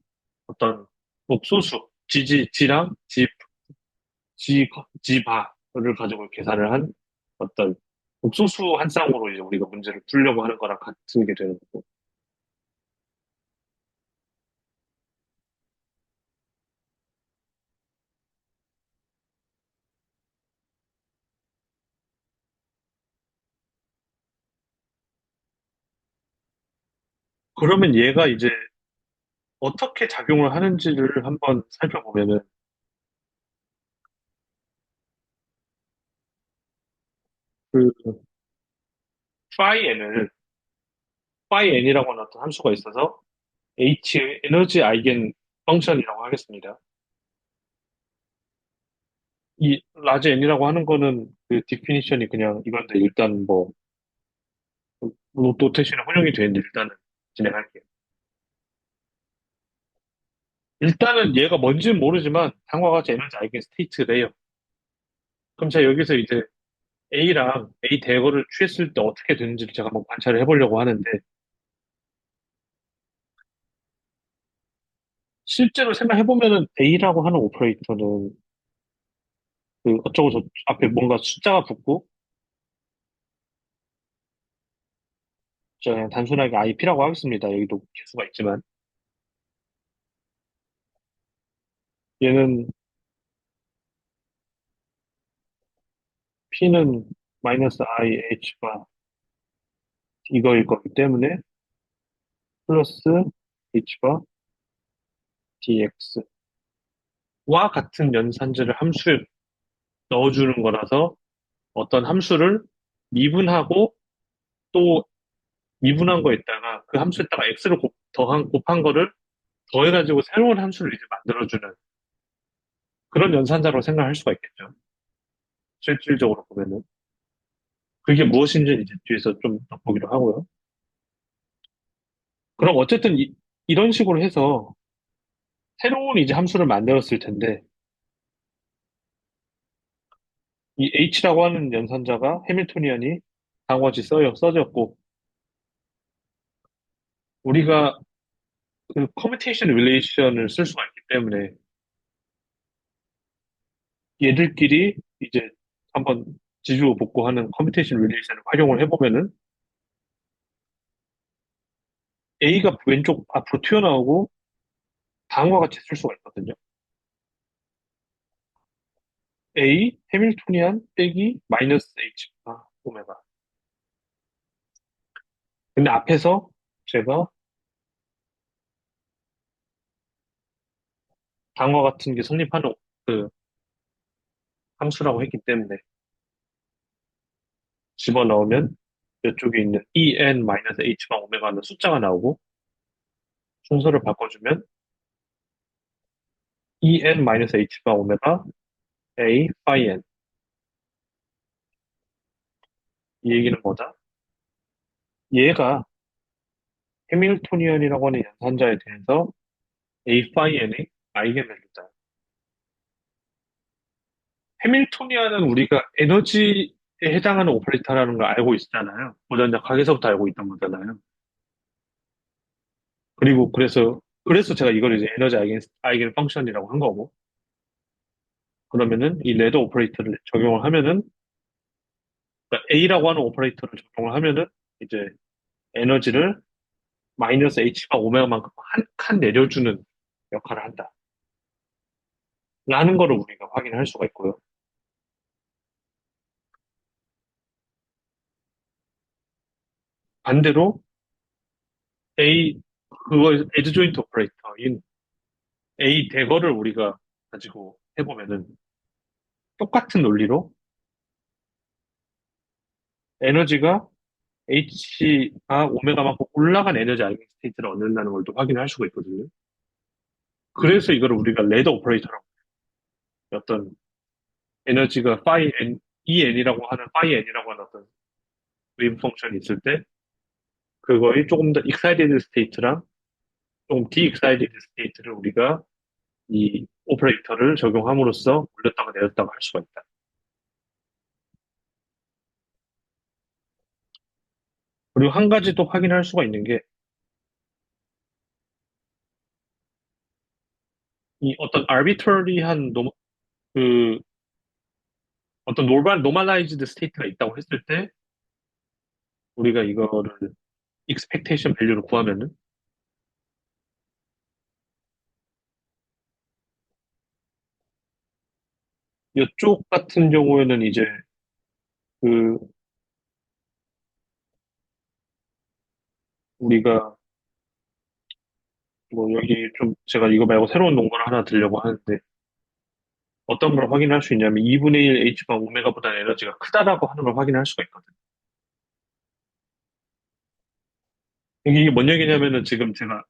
어떤 옥소수 G랑 G바를 가지고 계산을 한 어떤 옥소수 한 쌍으로 이제 우리가 문제를 풀려고 하는 거랑 같은 게 되는 거고. 그러면 얘가 이제 어떻게 작용을 하는지를 한번 살펴보면은 그 phi n을 phi n이라고 하는 어떤 함수가 있어서 H의 에너지 아이겐 펑션이라고 하겠습니다. 이 라지 n이라고 하는 거는 그 디피니션이 그냥 이건데 일단 뭐 노테이션에 활용이 되는데 일단은 진행할게요. 일단은 얘가 뭔지는 모르지만 다음과 같이 에너지 아이겐 스테이트래요. 그럼 제가 여기서 이제 A랑 A 대거를 취했을 때 어떻게 되는지를 제가 한번 관찰을 해보려고 하는데 실제로 생각해보면은 A라고 하는 오퍼레이터는 그 어쩌고 저 앞에 뭔가 숫자가 붙고 저 그냥 단순하게 IP라고 하겠습니다. 여기도 개수가 있지만 얘는 P는 마이너스 I, H바 이거일 거기 때문에 플러스 H바 DX와 같은 연산제를 함수에 넣어주는 거라서 어떤 함수를 미분하고 또 미분한 거에다가 그 함수에다가 X를 곱한 거를 더해가지고 새로운 함수를 이제 만들어주는 그런 연산자로 생각할 수가 있겠죠. 실질적으로 보면은. 그게 무엇인지 이제 뒤에서 좀 더 보기로 하고요. 그럼 어쨌든 이런 식으로 해서 새로운 이제 함수를 만들었을 텐데 이 H라고 하는 연산자가 해밀토니안이 다음과 같이 써졌고 우리가 그 커뮤테이션 릴레이션을 쓸 수가 있기 때문에 얘들끼리 이제 한번 지주 복구하는 커뮤테이션 릴레이션을 활용을 해보면은 A가 왼쪽 앞으로 튀어나오고 다음과 같이 쓸 수가 있거든요. A 해밀토니안 빼기 마이너스 H바 오메가. 근데 앞에서 제가 방어 같은 게 성립하는 그 함수라고 했기 때문에 집어넣으면 이쪽에 있는 En-H바 오메가는 숫자가 나오고 순서를 바꿔주면 En-H바 오메가 A phi N. 이 얘기는 뭐다? 얘가 해밀토니언이라고 하는 연산자에 대해서 A phi N의 아이겐밸류다. 해밀토니언은 우리가 에너지에 해당하는 오퍼레이터라는 걸 알고 있잖아요. 고전적학에서부터 알고 있던 거잖아요. 그리고 그래서 제가 이걸 이제 에너지 아이겐 펑션이라고 한 거고, 그러면은 이 레드 오퍼레이터를 적용을 하면은, 그러니까 A라고 하는 오퍼레이터를 적용을 하면은, 이제 에너지를 마이너스 H가 오메가만큼 한 칸 내려주는 역할을 한다. 라는 거를 우리가 확인할 수가 있고요. 반대로 A, 그거 에드 조인트 오퍼레이터인 A 대거를 우리가 가지고 해보면은 똑같은 논리로 에너지가 H가 오메가만큼 올라간 에너지 아이겐 스테이트를 얻는다는 걸 또 확인할 수가 있거든요. 그래서 이거를 우리가 레더 오퍼레이터라고 어떤 에너지가 phi n, EN이라고 하는 phi n이라고 하는 어떤 웨이브 펑션이 있을 때 그거의 조금 더 익사이티드 스테이트랑 조금 디익사이티드 스테이트를 우리가 이 오퍼레이터를 적용함으로써 올렸다가 내렸다가 할 수가 있다. 그리고 한 가지 또 확인할 수가 있는 게 이 어떤 arbitrary한 그 어떤 노멀라이즈드 스테이트가 있다고 했을 때 우리가 이거를 expectation value를 구하면은 이쪽 같은 경우에는 이제 그 우리가 뭐 여기 좀 제가 이거 말고 새로운 농구를 하나 들려고 하는데 어떤 걸 확인할 수 있냐면 2분의 1 H가 오메가보다 에너지가 크다라고 하는 걸 확인할 수가 있거든요. 이게 뭔 얘기냐면은 지금 제가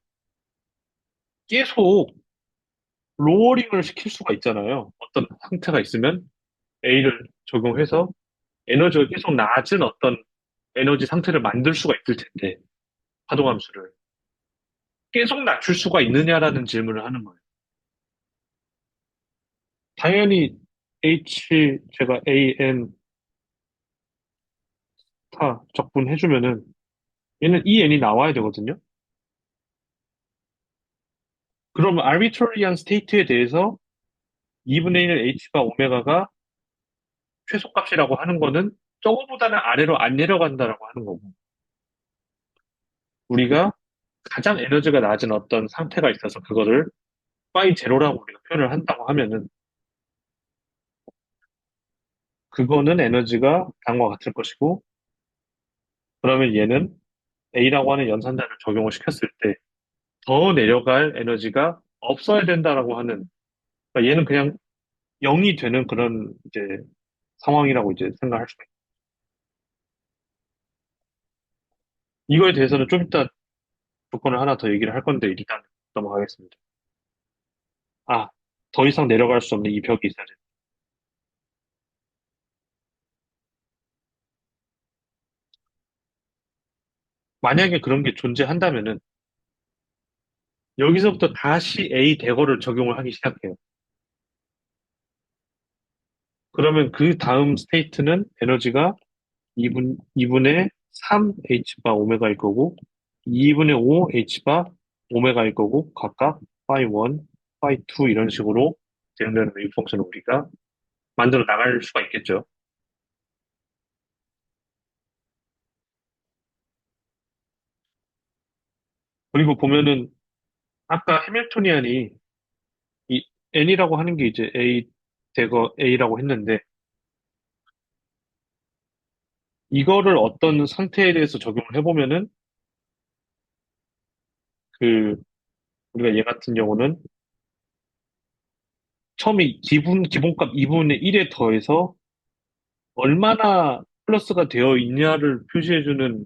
계속 로어링을 시킬 수가 있잖아요. 어떤 상태가 있으면 A를 적용해서 에너지가 계속 낮은 어떤 에너지 상태를 만들 수가 있을 텐데 파동함수를 계속 낮출 수가 있느냐라는 질문을 하는 거예요. 당연히 제가 AN 타 적분해주면은 얘는 EN이 나와야 되거든요. 그러면 arbitrary한 스테이트에 대해서 2분의 1 H가 오메가가 최소값이라고 하는 거는 저거보다는 아래로 안 내려간다라고 하는 거고 우리가 가장 에너지가 낮은 어떤 상태가 있어서 그거를 파이 제로라고 우리가 표현을 한다고 하면은 그거는 에너지가 다음과 같을 것이고 그러면 얘는 A라고 하는 연산자를 적용을 시켰을 때 더 내려갈 에너지가 없어야 된다라고 하는 그러니까 얘는 그냥 0이 되는 그런 이제 상황이라고 이제 생각할 수가 있어요. 이거에 대해서는 좀 이따 조건을 하나 더 얘기를 할 건데 일단 넘어가겠습니다. 아, 더 이상 내려갈 수 없는 이 벽이 있어야 돼. 만약에 그런 게 존재한다면은 여기서부터 다시 A 대거를 적용을 하기 시작해요. 그러면 그 다음 스테이트는 에너지가 2분의 3 H바 오메가일 거고 2분의 5 H바 오메가일 거고 각각 phi 1, phi 2 이런 식으로 대응되는 웨이브 펑션을 우리가 만들어 나갈 수가 있겠죠. 그리고 보면은 아까 해밀토니안이 이 N이라고 하는 게 이제 A 대거 A라고 했는데, 이거를 어떤 상태에 대해서 적용을 해보면은, 그, 우리가 얘 같은 경우는 처음에 기본값 2분의 1에 더해서 얼마나 플러스가 되어 있냐를 표시해주는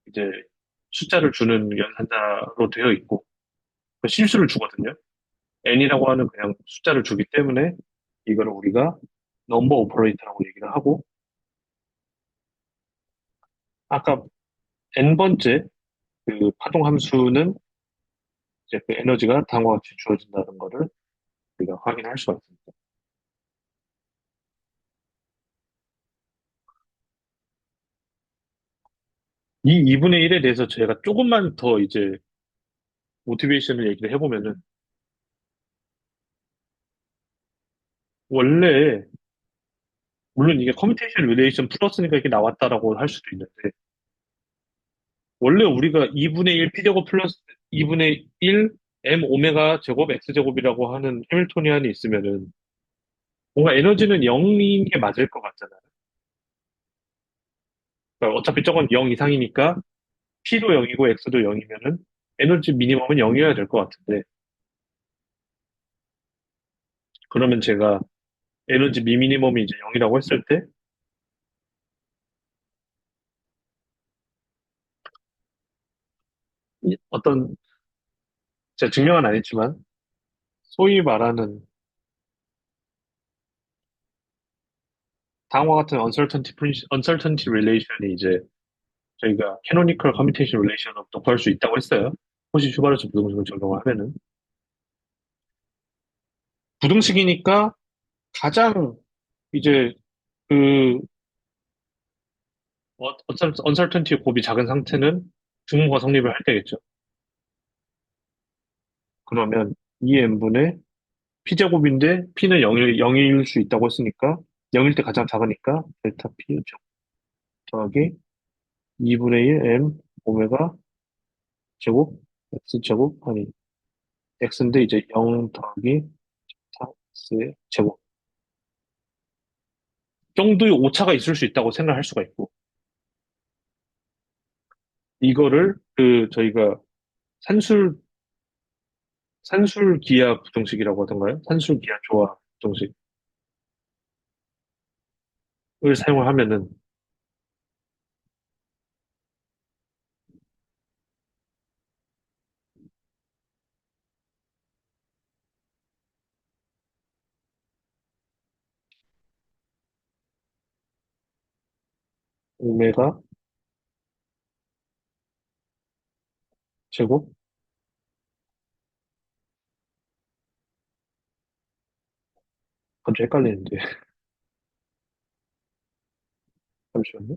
이제 숫자를 주는 연산자로 되어 있고, 그 실수를 주거든요. n이라고 하는 그냥 숫자를 주기 때문에 이거를 우리가 넘버 오퍼레이터라고 얘기를 하고, 아까 n번째 그 파동 함수는 이제 그 에너지가 다음과 같이 주어진다는 거를 우리가 확인할 수가 있습니다. 이 2분의 1에 대해서 제가 조금만 더 이제 모티베이션을 얘기를 해보면은, 원래 물론 이게 커뮤테이션 릴레이션 풀었으니까 이게 나왔다라고 할 수도 있는데, 원래 우리가 2분의 1 P제곱 플러스 2분의 1 M 오메가 제곱 X 제곱이라고 하는 해밀토니안이 있으면은 뭔가 에너지는 0인 게 맞을 것 같잖아요. 그러니까 어차피 저건 0 이상이니까 P도 0이고 X도 0이면은 에너지 미니멈은 0이어야 될 것 같은데, 그러면 제가 에너지 미니멈이 이제 0이라고 했을 때 어떤, 제가 증명은 안 했지만 소위 말하는 다음과 같은 uncertainty relation이 이제 저희가 canonical commutation relation으로부터 구할 수 있다고 했어요. 호시 슈바르츠 부등식을 적용을 하면은. 부등식이니까 가장 이제 그 uncertainty 곱이 작은 상태는 증모가 성립을 할 때겠죠. 그러면 2n분의 p제곱인데 p는 0일 수 있다고 했으니까 0일 때 가장 작으니까 델타 p 더하기 2분의 1 m 오메가 제곱 x제곱 아니 x인데 이제 0 더하기 4x의 제곱 정도의 오차가 있을 수 있다고 생각할 수가 있고, 이거를 저희가 산술 산술 기하 부등식이라고 하던가요? 산술 기하 조화 부등식을 사용을 하면은 오메가 제곱, 갑자기 헷갈리는데 잠시만요.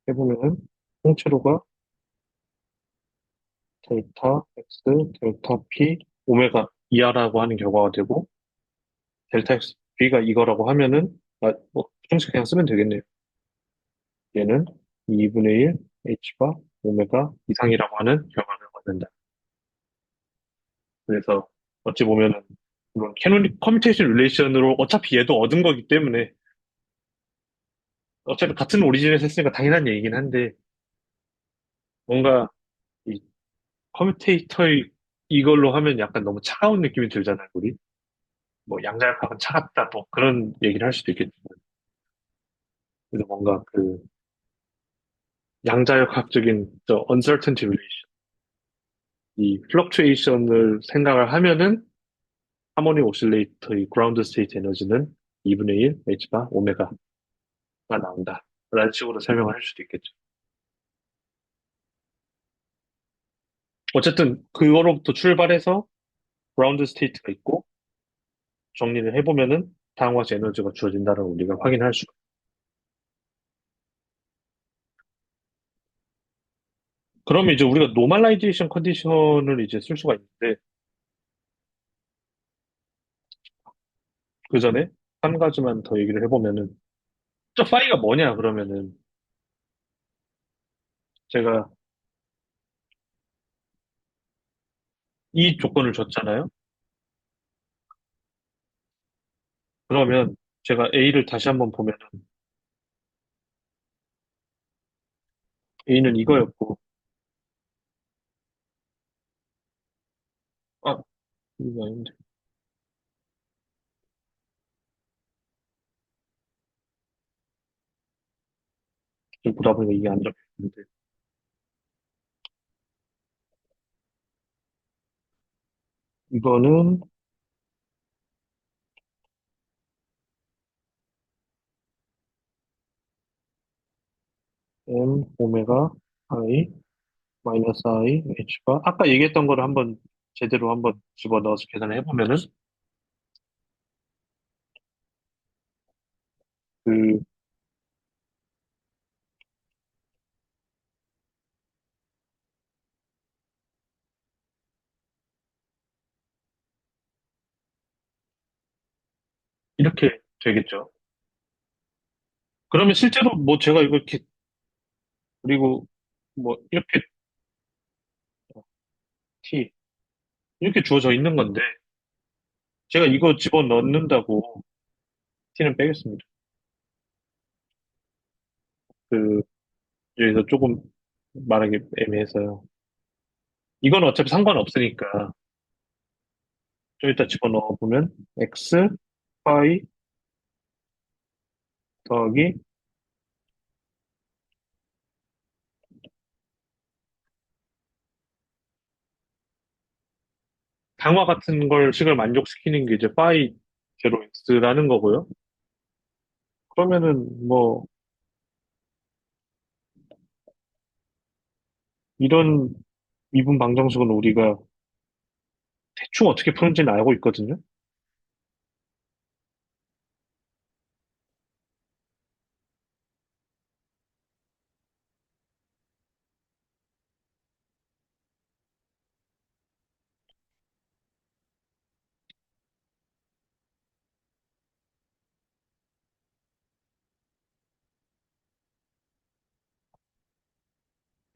해보면은 통째로가 델타 x, 델타 p, 오메가 이하라고 하는 결과가 되고, 델타 x, b가 이거라고 하면은 뭐 부등식 그냥 쓰면 되겠네요. 얘는 2분의 1 h바 오메가 이상이라고 하는 결과를 얻는다. 그래서 어찌 보면은 물론 캐노닉 커뮤테이션 릴레이션으로 어차피 얘도 얻은 거기 때문에 어차피 같은 오리진에서 했으니까 당연한 얘기긴 한데, 뭔가 이 커뮤테이터의 이걸로 하면 약간 너무 차가운 느낌이 들잖아요, 우리. 뭐 양자역학은 차갑다, 뭐 그런 얘기를 할 수도 있겠지만. 그래서 뭔가 양자역학적인 uncertainty relation, 이 fluctuation을 생각을 하면은 하모닉 오실레이터의 그라운드 스테이트 에너지는 2분의 1 h바 오메가가 나온다. 라는 식으로 설명을 할 수도 있겠죠. 어쨌든 그거로부터 출발해서 그라운드 스테이트가 있고 정리를 해보면은 다음과 같이 에너지가 주어진다는 걸 우리가 확인할 수가 그러면 이제 우리가 노멀라이제이션 컨디션을 이제 쓸 수가 있는데, 그 전에 한 가지만 더 얘기를 해보면은, 저 파이가 뭐냐, 그러면은, 제가 이 조건을 줬잖아요? 그러면 제가 A를 다시 한번 보면은, A는 이거였고, 아, 이거 아닌데. 좀 보다 보니까 이게 안 잡혔는데. 이거는 M, 오메가, I, 마이너스 I, H가, 아까 얘기했던 거를 한번 제대로 한번 집어넣어서 계산을 해보면은, 그, 이렇게 되겠죠. 그러면 실제로 뭐 제가 이거 이렇게, 그리고 뭐 이렇게 T, 이렇게 주어져 있는 건데, 제가 이거 집어넣는다고 T는 빼겠습니다. 그, 여기서 조금 말하기 애매해서요. 이건 어차피 상관없으니까, 좀 이따 집어넣어보면, X, Y 더하기, 강화 같은 걸 식을 만족시키는 게 이제 파이 제로 X라는 거고요. 그러면은 뭐, 이런 미분 방정식은 우리가 대충 어떻게 푸는지는 알고 있거든요.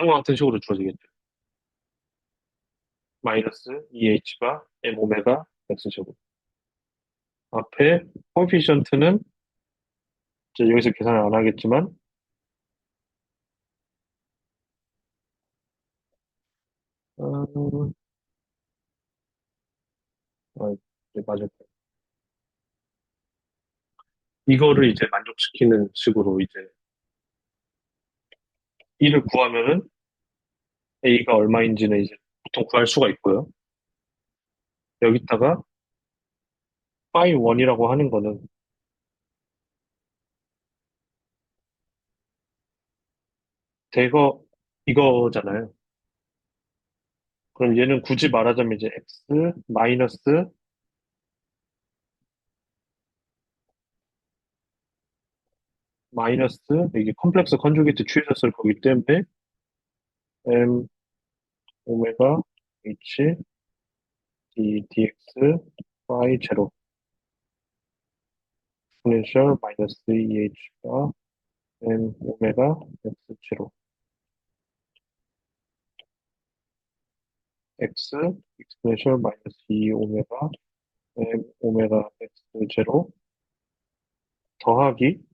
강화 같은 식으로 주어지겠죠. 마이너스 2h가 m 오메가 x제곱. 앞에 코에피션트는 이제 여기서 계산을 안 하겠지만, 음, 이제 맞을 거예요. 이거를 이제 만족시키는 식으로 이제 이를 구하면은 a가 얼마인지는 이제 보통 구할 수가 있고요. 여기다가 파이 1이라고 하는 거는 대거 이거잖아요. 그럼 얘는 굳이 말하자면 이제 x 마이너스 이게 컴플렉스 컨주게이트 취해졌을 거기 때문에 m 오메가 h dx y 제로 exponential 마이너스 2h가 m 오메가 x 제로 x exponential 마이너스 2 오메가 m 오메가 x 제로 더하기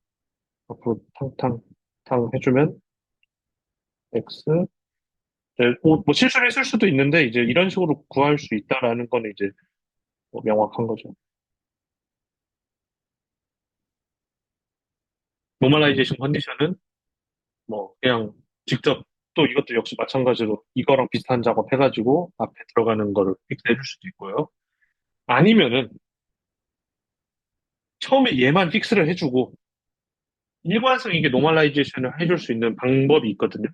앞으로 탕탕탕 해주면 x 뭐 실수를 했을 수도 있는데 이제 이런 식으로 구할 수 있다라는 거는 이제 뭐 명확한 거죠. 노멀라이제이션 컨디션은 뭐 그냥 직접 또 이것도 역시 마찬가지로 이거랑 비슷한 작업 해가지고 앞에 들어가는 거를 픽스해 줄 수도 있고요. 아니면은 처음에 얘만 픽스를 해주고 일관성 있게 노멀라이제이션을 해줄 수 있는 방법이 있거든요.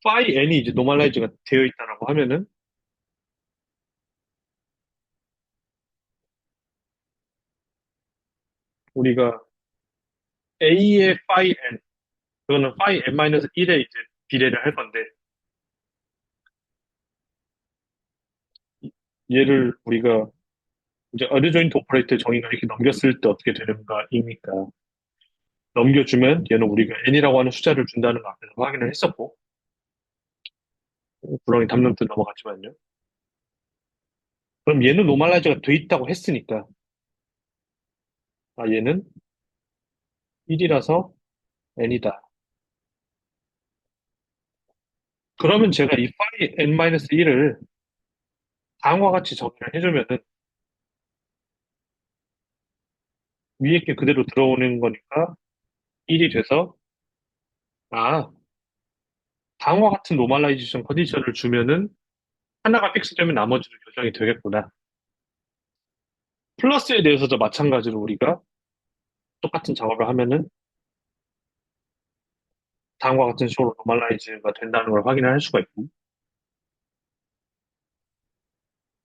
파이 n이 이제 노멀라이즈가 되어 있다라고 하면은 우리가 A의 phi n, 그거는 phi n-1에 이제 비례를 할 건데, 얘를 우리가 이제 어드조인트 오퍼레이터 정의가 이렇게 넘겼을 때 어떻게 되는가이니까, 넘겨주면 얘는 우리가 n이라고 하는 숫자를 준다는 거 앞에서 확인을 했었고, 물론 담론도 넘어갔지만요. 그럼 얘는 노멀라이즈가 돼 있다고 했으니까, 아, 얘는 1이라서 n이다. 그러면 제가 이 phi n-1을 다음과 같이 정의를 해주면은 위에 게 그대로 들어오는 거니까 1이 돼서, 아, 다음과 같은 노멀라이제이션 컨디션을 주면은 하나가 픽스되면 나머지도 결정이 되겠구나. 플러스에 대해서도 마찬가지로 우리가 똑같은 작업을 하면은 다음과 같은 식으로 노멀라이즈가 된다는 걸 확인을 할 수가 있고,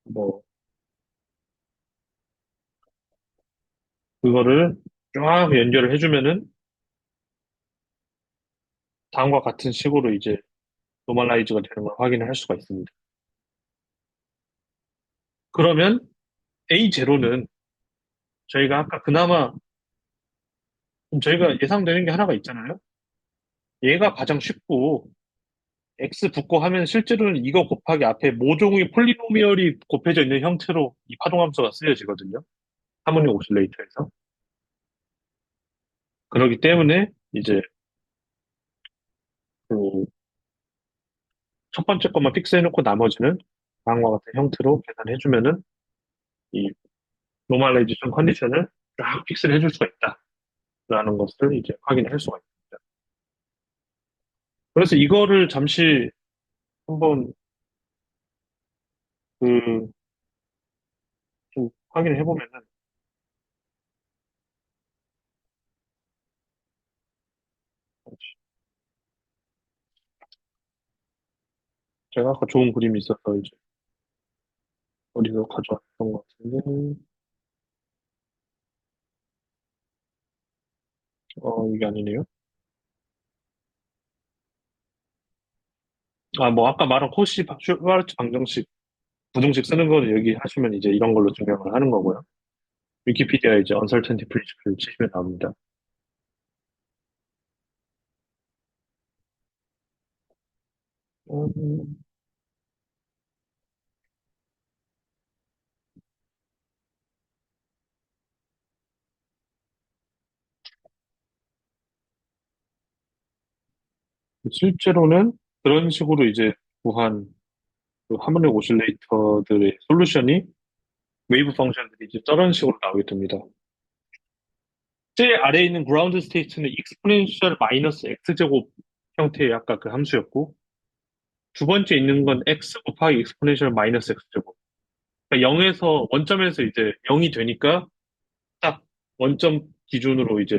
뭐, 그거를 쫙 연결을 해주면은 다음과 같은 식으로 이제 노멀라이즈가 되는 걸 확인을 할 수가 있습니다. 그러면 A0는 저희가 아까 그나마 좀 저희가 예상되는 게 하나가 있잖아요. 얘가 가장 쉽고 x 붙고 하면 실제로는 이거 곱하기 앞에 모종의 폴리노미얼이 곱해져 있는 형태로 이 파동함수가 쓰여지거든요. 하모닉 오실레이터에서. 그렇기 때문에 이제 그 첫 번째 것만 픽스해놓고 나머지는 다음과 같은 형태로 계산해주면은 이 노멀라이제이션 컨디션을 쫙 픽스를 해줄 수가 있다라는 것을 이제 확인할 수가 있습니다. 그래서 이거를 잠시 한번 그 좀 확인을 해보면은 제가 아까 좋은 그림이 있어서 이제 어디서 가져왔던 것 같은데 이게 아니네요. 아, 뭐 아까 말한 슈바르츠 방정식 부등식 쓰는 거는 여기 하시면 이제 이런 걸로 증명을 하는 거고요. 위키피디아에 이제 uncertainty principle 치시면 나옵니다. 음, 실제로는 그런 식으로 이제 구한 그 하모닉 오실레이터들의 솔루션이 웨이브 펑션들이 이제 저런 식으로 나오게 됩니다. 제일 아래에 있는 그라운드 스테이트는 익스포넨셜 마이너스 x제곱 형태의 아까 그 함수였고, 두 번째 있는 건 x 곱하기 익스포넨셜 마이너스 x제곱. 그러니까 0에서 원점에서 이제 0이 되니까 딱 원점 기준으로 이제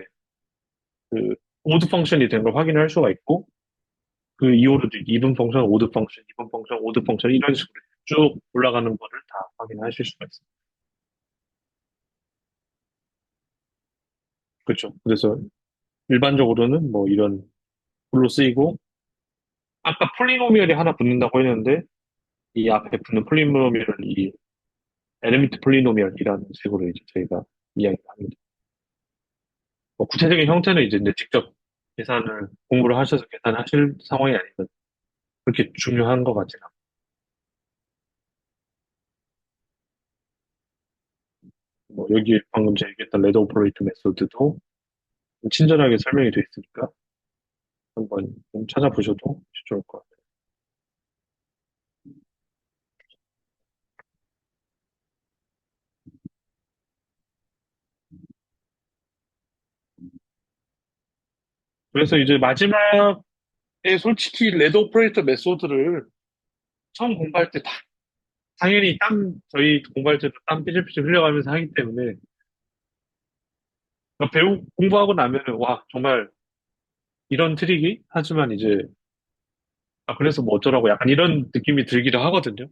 그 오드 펑션이 된 걸 확인할 수가 있고, 그 이후로도 이분 펑션, 오드 펑션, 이분 펑션, 오드 펑션 이런 식으로 쭉 올라가는 거를 다 확인하실 수가 있습니다. 그렇죠. 그래서 일반적으로는 뭐 이런 불로 쓰이고, 아까 폴리노미얼이 하나 붙는다고 했는데 이 앞에 붙는 폴리노미얼을 이 엘리미트 폴리노미얼이라는 식으로 이제 저희가 이야기를 합니다. 뭐 구체적인 형태는 이제 직접 계산을 공부를 하셔서 계산하실 상황이 아니면 그렇게 중요한 것 같지는 않고, 뭐 여기 방금 제가 얘기했던 레드 오퍼레이터 메소드도 친절하게 설명이 되어 있으니까 한번 좀 찾아보셔도 좋을 것 같아요. 그래서 이제 마지막에 솔직히 레드 오퍼레이터 메소드를 처음 공부할 때 당연히 저희 공부할 때도 땀 삐질삐질 흘려가면서 하기 때문에 그러니까 공부하고 나면은, 와, 정말 이런 트릭이? 하지만 이제, 아, 그래서 뭐 어쩌라고 약간 이런 느낌이 들기도 하거든요.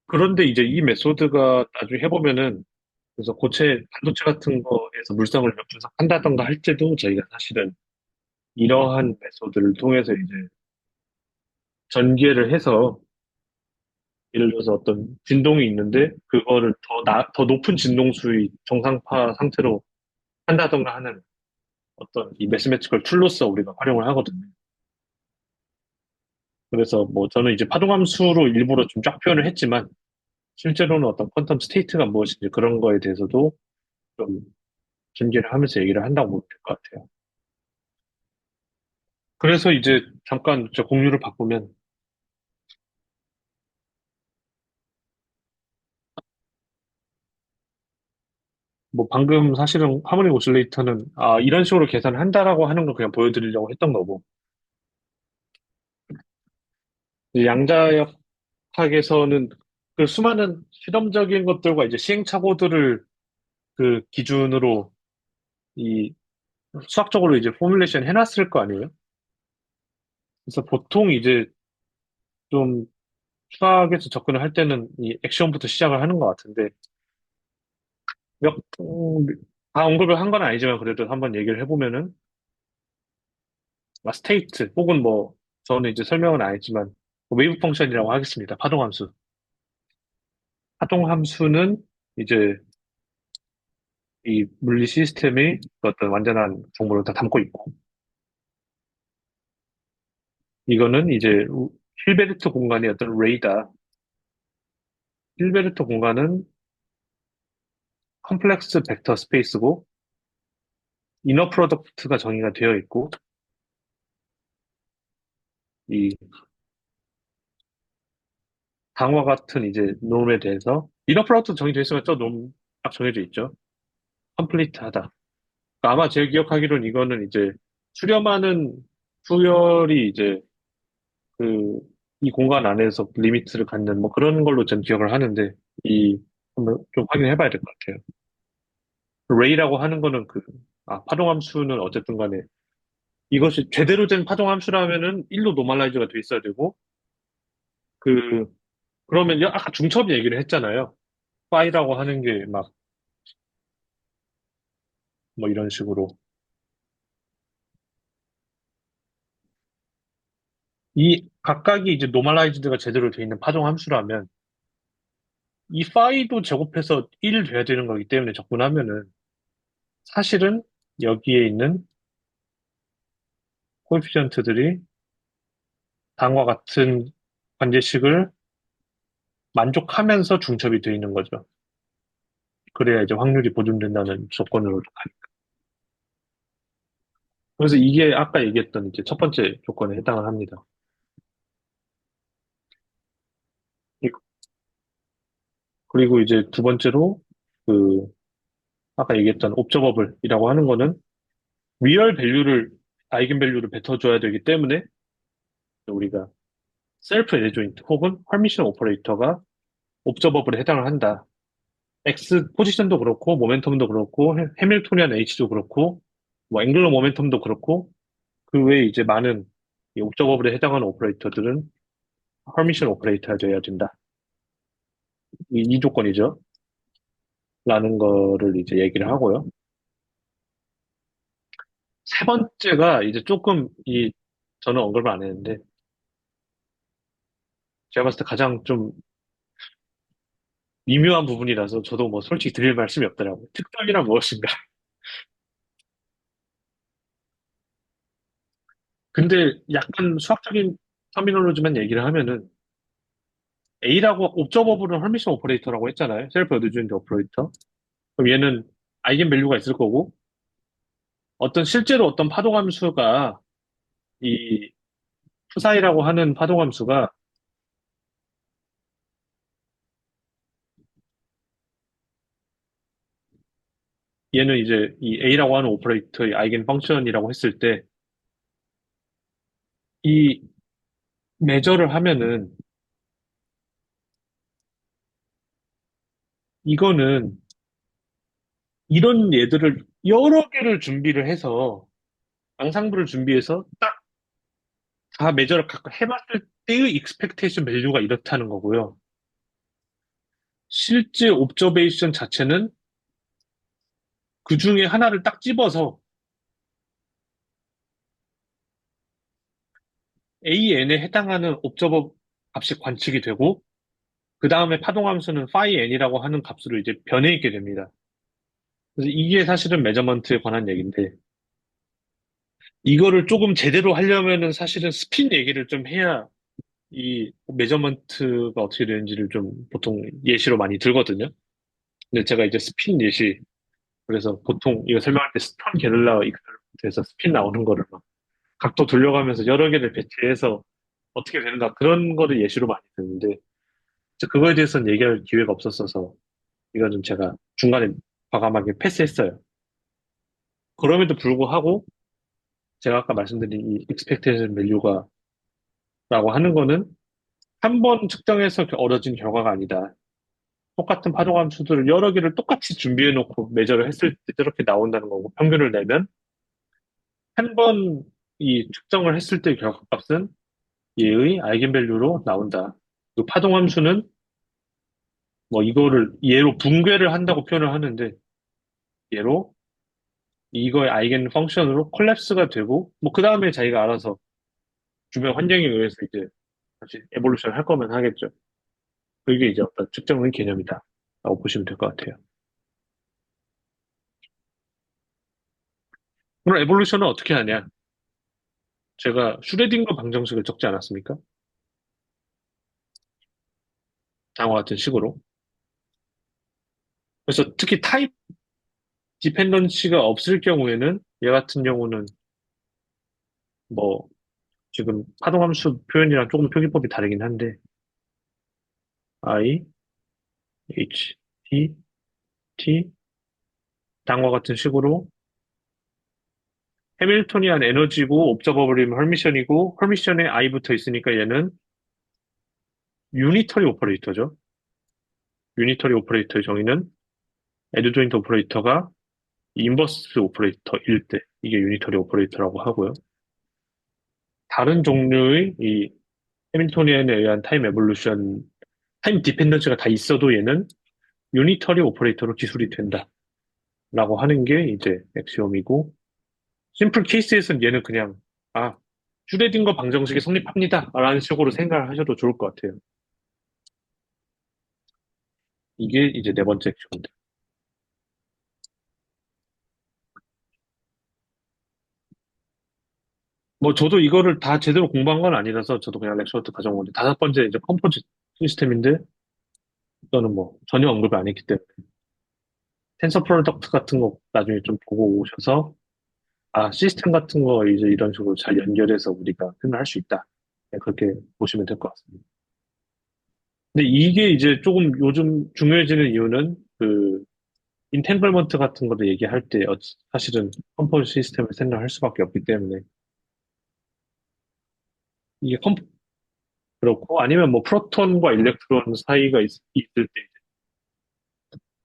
그런데 이제 이 메소드가 나중에 해보면은 그래서 고체, 반도체 같은 거에서 물성을 몇 분석한다던가 할 때도 저희가 사실은 이러한 메소드를 통해서 이제 전개를 해서 예를 들어서 어떤 진동이 있는데 그거를 더 높은 진동수의 정상파 상태로 한다던가 하는 어떤 이 매스매티컬 툴로서 우리가 활용을 하거든요. 그래서 뭐 저는 이제 파동함수로 일부러 좀 쫙 표현을 했지만 실제로는 어떤 퀀텀 스테이트가 무엇인지 그런 거에 대해서도 좀 전개를 하면서 얘기를 한다고 보면 될 것 같아요. 그래서 이제 잠깐 저 공유를 바꾸면 뭐 방금 사실은 하모닉 오실레이터는 이런 식으로 계산을 한다라고 하는 걸 그냥 보여드리려고 했던 거고 이제 양자역학에서는 그 수많은 실험적인 것들과 이제 시행착오들을 그 기준으로 이 수학적으로 이제 포뮬레이션 해놨을 거 아니에요? 그래서 보통 이제 좀 수학에서 접근을 할 때는 이 액션부터 시작을 하는 것 같은데 몇, 음, 다 언급을 한 건 아니지만 그래도 한번 얘기를 해보면은 스테이트 혹은 뭐 저는 이제 설명은 안 했지만 웨이브 펑션이라고 하겠습니다. 파동함수. 파동함수는 이제 이 물리 시스템의 어떤 완전한 정보를 다 담고 있고 이거는 이제 힐베르트 공간의 어떤 레이다. 힐베르트 공간은 컴플렉스 벡터 스페이스고 이너 프로덕트가 정의가 되어 있고 이 당화 같은 이제 놈에 대해서 이너 프로덕트 정의되어 있으면 놈딱 정해져 있죠. 컴플리트하다. 그러니까 아마 제 기억하기로는 이거는 이제 수렴하는 수열이 이제 그 이 공간 안에서 리미트를 갖는 뭐 그런 걸로 전 기억을 하는데 이 한번 좀 확인해 봐야 될 것 같아요. 레이라고 하는 거는 파동함수는 어쨌든 간에 이것이 제대로 된 파동함수라면은 1로 노멀라이즈가 돼 있어야 되고 그 그러면 아까 중첩 얘기를 했잖아요. 파이라고 하는 게 막 뭐 이런 식으로 이 각각이 이제 노멀라이즈드가 제대로 돼 있는 파동함수라면 이 파이도 제곱해서 1 돼야 되는 거기 때문에 접근하면은 사실은 여기에 있는 코에피션트들이 다음과 같은 관계식을 만족하면서 중첩이 되어 있는 거죠. 그래야 이제 확률이 보존된다는 조건으로. 그래서 이게 아까 얘기했던 이제 첫 번째 조건에 해당을 합니다. 이- 그리고 이제 두 번째로 그 아까 얘기했던 옵저버블이라고 하는 거는 리얼 밸류를 아이겐 밸류를 뱉어줘야 되기 때문에 우리가 셀프 에드조인트 혹은 헐미션 오퍼레이터가 옵저버블에 해당을 한다. X 포지션도 그렇고 모멘텀도 그렇고 해밀토니안 H도 그렇고 뭐 앵글러 모멘텀도 그렇고 그 외에 이제 많은 이 옵저버블에 해당하는 오퍼레이터들은 헐미션 오퍼레이터가 돼야 된다. 이 조건이죠. 라는 거를 이제 얘기를 하고요. 세 번째가 이제 조금 저는 언급을 안 했는데 제가 봤을 때 가장 좀 미묘한 부분이라서 저도 뭐 솔직히 드릴 말씀이 없더라고요. 특성이란 무엇인가. 근데 약간 수학적인 터미놀로지만 얘기를 하면은 A라고 옵저버블은 헐미션 오퍼레이터라고 했잖아요. 셀프 어드조인트 오퍼레이터. 그럼 얘는 아이겐 밸류가 있을 거고 실제로 어떤 파동함수가 이 푸사이라고 하는 파동함수가 얘는 이제 이 A라고 하는 오퍼레이터의 아이겐 펑션이라고 했을 때 이 매저를 하면은 이거는 이런 얘들을 여러 개를 준비를 해서 앙상블을 준비해서 딱 다 매저를 각각 해봤을 때의 익스펙테이션 밸류가 이렇다는 거고요. 실제 옵저베이션 자체는 그 중에 하나를 딱 집어서 AN에 해당하는 옵저버 값이 관측이 되고, 그 다음에 파동함수는 phi n이라고 하는 값으로 이제 변해 있게 됩니다. 그래서 이게 사실은 매저먼트에 관한 얘기인데, 이거를 조금 제대로 하려면은 사실은 스핀 얘기를 좀 해야 이 매저먼트가 어떻게 되는지를 좀 보통 예시로 많이 들거든요. 근데 제가 이제 스핀 예시, 그래서 보통 이거 설명할 때 스턴 게릴라 익스페리먼트에서 스핀 나오는 거를 막 각도 돌려가면서 여러 개를 배치해서 어떻게 되는가 그런 거를 예시로 많이 드는데, 그거에 대해서는 얘기할 기회가 없었어서 이거는 제가 중간에 과감하게 패스했어요. 그럼에도 불구하고 제가 아까 말씀드린 이 expectation value가 라고 하는 거는 한 번 측정해서 얻어진 결과가 아니다. 똑같은 파동함 수들을 여러 개를 똑같이 준비해 놓고 매저를 했을 때 저렇게 나온다는 거고, 평균을 내면 한 번 이 측정을 했을 때 결과값은 얘의 아이겐밸류로 나온다. 그 파동함수는 뭐 이거를 얘로 붕괴를 한다고 표현을 하는데, 얘로 이거의 아이겐 펑션으로 콜랩스가 되고, 뭐 그 다음에 자기가 알아서 주변 환경에 의해서 이제 다시 에볼루션 할 거면 하겠죠. 그게 이제 어떤 측정의 개념이다 라고 보시면 될 것 같아요. 그럼 에볼루션은 어떻게 하냐? 제가 슈레딩거 방정식을 적지 않았습니까? 다음과 같은 식으로. 그래서 특히 타입 디펜던시가 없을 경우에는, 얘 같은 경우는 뭐 지금 파동함수 표현이랑 조금 표기법이 다르긴 한데, I, H, T, T 다음과 같은 식으로 해밀토니안 에너지고 옵저버블이면 헐미션이고, 헐미션에 I 붙어 있으니까 얘는 유니터리 오퍼레이터죠. 유니터리 오퍼레이터의 정의는 에드조인트 오퍼레이터가 인버스 오퍼레이터일 때 이게 유니터리 오퍼레이터라고 하고요. 다른 종류의 이 해밀토니안에 의한 타임 에볼루션, 타임 디펜던스가 다 있어도 얘는 유니터리 오퍼레이터로 기술이 된다라고 하는 게 이제 엑시옴이고, 심플 케이스에서는 얘는 그냥 아 슈레딩거 방정식이 성립합니다라는 식으로 생각을 하셔도 좋을 것 같아요. 이게 이제 네 번째 엑시옴입니다. 뭐 저도 이거를 다 제대로 공부한 건 아니라서 저도 그냥 렉처부터 가져온 건데, 다섯 번째 이제 컴포즈 시스템인데, 이거는 뭐 전혀 언급을 안 했기 때문에 텐서 프로덕트 같은 거 나중에 좀 보고 오셔서 아 시스템 같은 거 이제 이런 식으로 잘 연결해서 우리가 표현할 수 있다. 네, 그렇게 보시면 될 것 같습니다. 근데 이게 이제 조금 요즘 중요해지는 이유는 그 인텐글먼트 같은 거도 얘기할 때 사실은 컴포즈 시스템을 생각할 수밖에 없기 때문에, 이게 그렇고 아니면 뭐 프로톤과 일렉트론 사이가 있을 때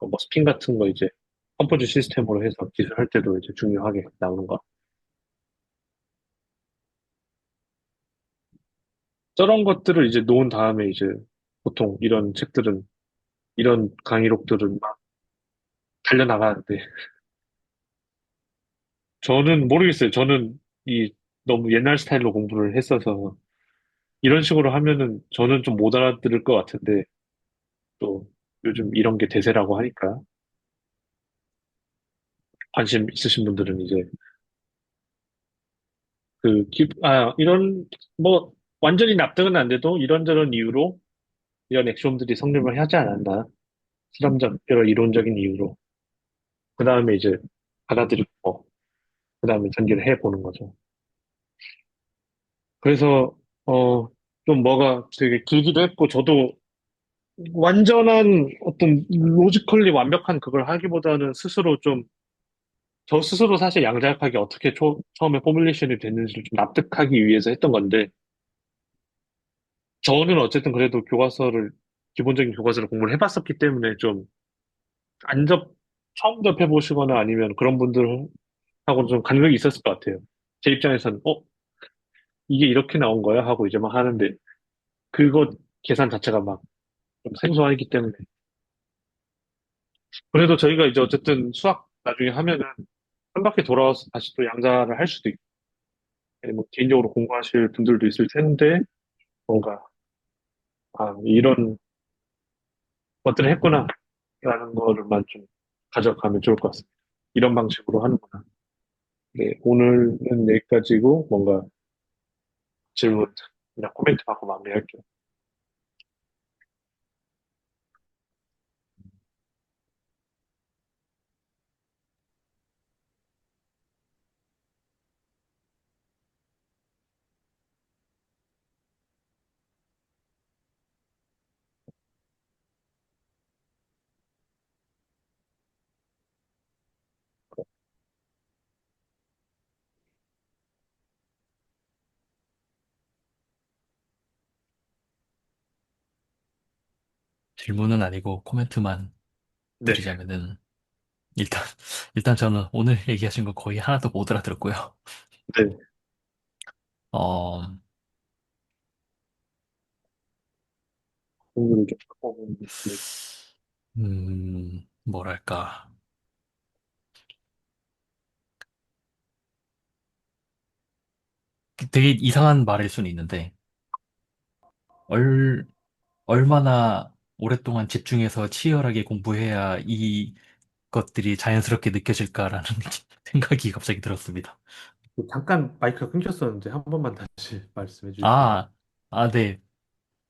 뭐 스핀 같은 거 이제 컴포즈 시스템으로 해서 기술할 때도 이제 중요하게 나오는 거. 저런 것들을 이제 놓은 다음에 이제 보통 이런 책들은, 이런 강의록들은 막 달려나가는데, 저는 모르겠어요. 저는 이 너무 옛날 스타일로 공부를 했어서 이런 식으로 하면은 저는 좀 못 알아들을 것 같은데, 또 요즘 이런 게 대세라고 하니까 관심 있으신 분들은 이제 이런 뭐 완전히 납득은 안 돼도 이런저런 이유로 이런 엑시옴들이 성립을 하지 않았나. 실험적, 여러 이론적인 이유로. 그 다음에 이제 받아들이고, 그 다음에 전개를 해보는 거죠. 그래서, 좀 뭐가 되게 길기도 했고, 저도 완전한 어떤 로지컬리 완벽한 그걸 하기보다는 스스로 좀, 저 스스로 사실 양자역학이 어떻게 처음에 포뮬레이션이 됐는지를 좀 납득하기 위해서 했던 건데, 저는 어쨌든 그래도 기본적인 교과서를 공부를 해봤었기 때문에 좀, 안 접, 처음 접해보시거나 아니면 그런 분들하고는 좀 간격이 있었을 것 같아요. 제 입장에서는, 이게 이렇게 나온 거야? 하고 이제 막 하는데, 그거 계산 자체가 막 좀 생소하기 때문에. 그래도 저희가 이제 어쨌든 수학 나중에 하면은 한 바퀴 돌아와서 다시 또 양자를 할 수도 있고, 뭐 개인적으로 공부하실 분들도 있을 텐데, 뭔가, 아, 이런 것들을 했구나, 라는 거를만 좀 가져가면 좋을 것 같습니다. 이런 방식으로 하는구나. 네, 오늘은 여기까지고, 뭔가 질문, 그냥 코멘트 받고 마무리할게요. 질문은 아니고 코멘트만 네, 드리자면은, 일단, 일단 저는 오늘 얘기하신 거 거의 하나도 못 알아들었고요. 네, 어, 공부를 좀 바꿔보는, 네, 뭐랄까. 되게 이상한 말일 수는 있는데, 얼, 얼마나 오랫동안 집중해서 치열하게 공부해야 이 것들이 자연스럽게 느껴질까라는 생각이 갑자기 들었습니다. 잠깐 마이크가 끊겼었는데 한 번만 다시 말씀해 주실 수 있나요? 아, 네.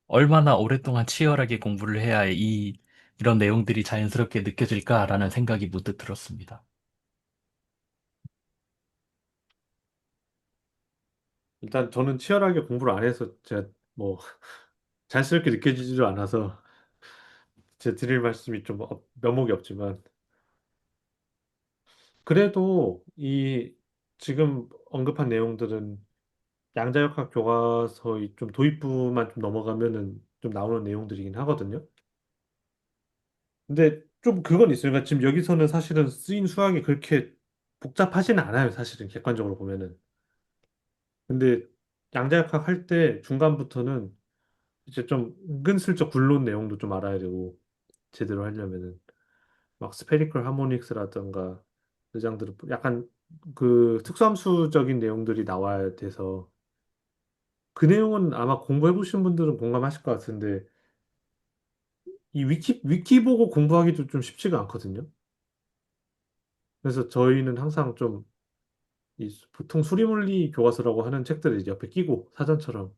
얼마나 오랫동안 치열하게 공부를 해야 이런 내용들이 자연스럽게 느껴질까라는 생각이 문득 들었습니다. 일단 저는 치열하게 공부를 안 해서 제가 뭐 자연스럽게 느껴지지도 않아서 제 드릴 말씀이 좀 면목이 없지만 그래도 이 지금 언급한 내용들은 양자역학 교과서 이좀 도입부만 좀 넘어가면은 좀 나오는 내용들이긴 하거든요. 근데 좀 그건 있어요. 그러니까 지금 여기서는 사실은 쓰인 수학이 그렇게 복잡하지는 않아요. 사실은 객관적으로 보면은. 근데 양자역학 할 때 중간부터는 이제 좀 은근슬쩍 굴러온 내용도 좀 알아야 되고 제대로 하려면은 막 스페리컬 하모닉스라든가 그 장들은 약간 그 특수함수적인 내용들이 나와야 돼서 그 내용은 아마 공부해 보신 분들은 공감하실 것 같은데 이 위키 보고 공부하기도 좀 쉽지가 않거든요. 그래서 저희는 항상 좀 이 보통 수리물리 교과서라고 하는 책들을 이제 옆에 끼고 사전처럼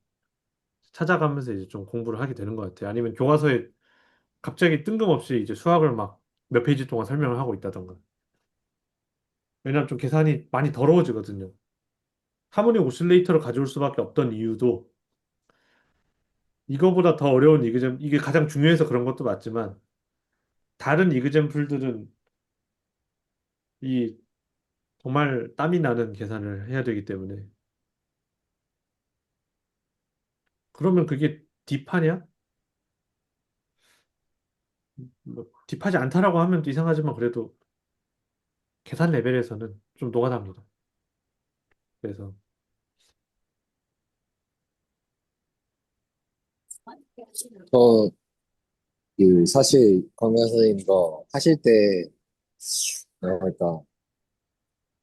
찾아가면서 이제 좀 공부를 하게 되는 것 같아요. 아니면 교과서에 갑자기 뜬금없이 이제 수학을 막 몇 페이지 동안 설명을 하고 있다던가. 왜냐하면 좀 계산이 많이 더러워지거든요. 하모닉 오실레이터를 가져올 수밖에 없던 이유도 이거보다 더 어려운 이그잼, 이게 가장 중요해서 그런 것도 맞지만 다른 이그잼플들은 이 정말 땀이 나는 계산을 해야 되기 때문에 그러면 그게 딥하냐? 뭐 딥하지 않다라고 하면 또 이상하지만 그래도 계산 레벨에서는 좀 노가다입니다. 그래서 저, 사실, 강연 선생님 거 하실 때, 뭐랄까,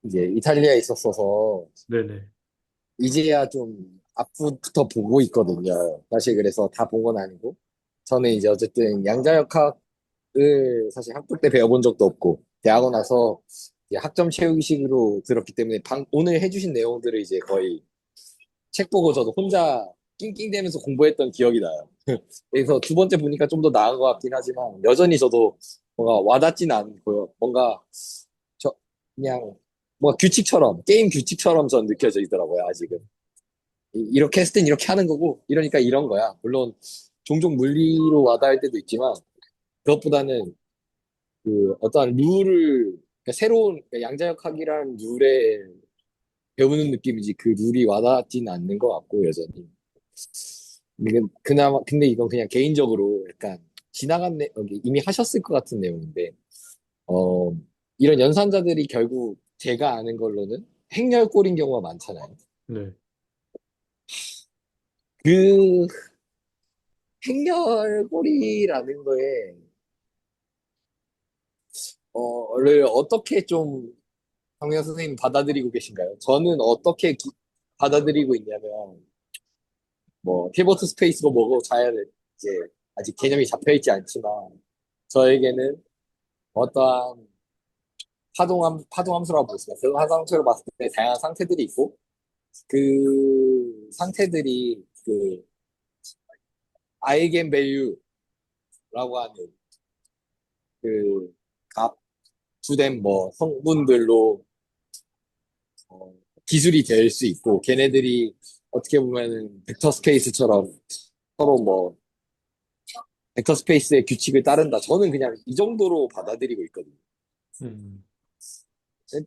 이제 이탈리아에 있었어서, 네네. 이제야 좀 앞부터 보고 있거든요. 사실 그래서 다 본 건 아니고, 저는 이제 어쨌든 양자역학을 사실 학부 때 배워본 적도 없고, 대학원 나서 이제 학점 채우기식으로 들었기 때문에 오늘 해주신 내용들을 이제 거의 책 보고 저도 혼자 낑낑대면서 공부했던 기억이 나요. 그래서 두 번째 보니까 좀 더 나은 것 같긴 하지만 여전히 저도 뭔가 와닿지는 않고요. 뭔가 저 그냥 뭔가 규칙처럼 게임 규칙처럼 전 느껴지더라고요. 아직은 이렇게 했을 땐 이렇게 하는 거고 이러니까 이런 거야. 물론 종종 물리로 와닿을 때도 있지만 그것보다는 그 어떠한 룰을 그러니까 새로운 그러니까 양자역학이라는 룰에 배우는 느낌이지 그 룰이 와닿지는 않는 것 같고 여전히. 그나마 근데 이건 그냥 개인적으로 약간 지나간 이미 하셨을 것 같은 내용인데 어 이런 연산자들이 결국 제가 아는 걸로는 행렬꼴인 경우가 많잖아요. 네. 그 행렬꼴이라는 거에 를 어떻게 좀 정현 선생님 받아들이고 계신가요? 저는 어떻게 받아들이고 있냐면, 뭐, 피보트 스페이스로 뭐고 자야 될, 이제, 아직 개념이 잡혀있지 않지만, 저에게는 어떠한 파동함수라고 보겠습니다. 그 파동함수를 봤을 때 다양한 상태들이 있고, 그 상태들이 그 아이겐 밸류라고 하는 그 값, 주된 뭐 성분들로 어, 기술이 될 수 있고, 걔네들이 어떻게 보면은 벡터 스페이스처럼 서로 뭐 벡터 스페이스의 규칙을 따른다. 저는 그냥 이 정도로 받아들이고 있거든요. 음.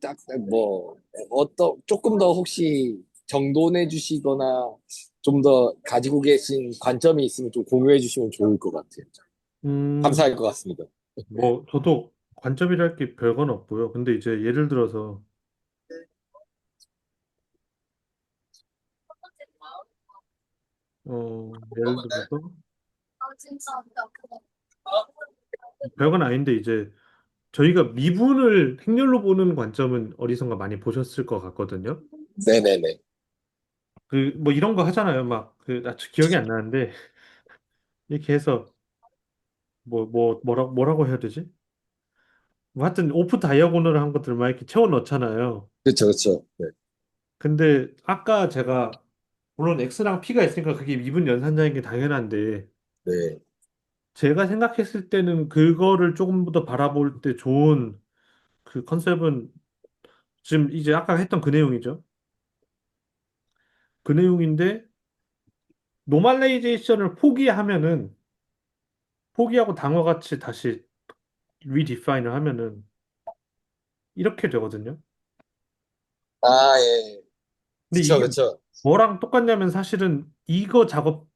딱, 뭐, 조금 더 혹시 정돈해 주시거나 좀 더 가지고 계신 관점이 있으면 좀 공유해 주시면 좋을 것 같아요. 음, 감사할 것 같습니다. 뭐, 저도 관점이랄 게 별건 없고요. 근데 이제 예를 들어서, 예를 들어서, 별건 아닌데 이제 저희가 미분을 행렬로 보는 관점은 어디선가 많이 보셨을 것 같거든요. 네네네. 뭐 이런 거 하잖아요. 나 기억이 안 나는데, 이렇게 해서, 뭐라고 해야 되지? 뭐 하여튼 오프 다이아고널 한 것들 막 이렇게 채워 넣잖아요. 그렇죠, 그렇죠. 네. 근데 아까 제가 물론 X랑 P가 있으니까 그게 미분 연산자인 게 당연한데 네. 제가 생각했을 때는 그거를 조금 더 바라볼 때 좋은 그 컨셉은 지금 이제 아까 했던 그 내용이죠. 그 내용인데 노멀레이제이션을 포기하고 단어같이 다시 리디파인을 하면은 이렇게 되거든요. 아, 예. 근데 그쵸, 이게 그쵸. 뭐랑 똑같냐면 사실은 이거 작업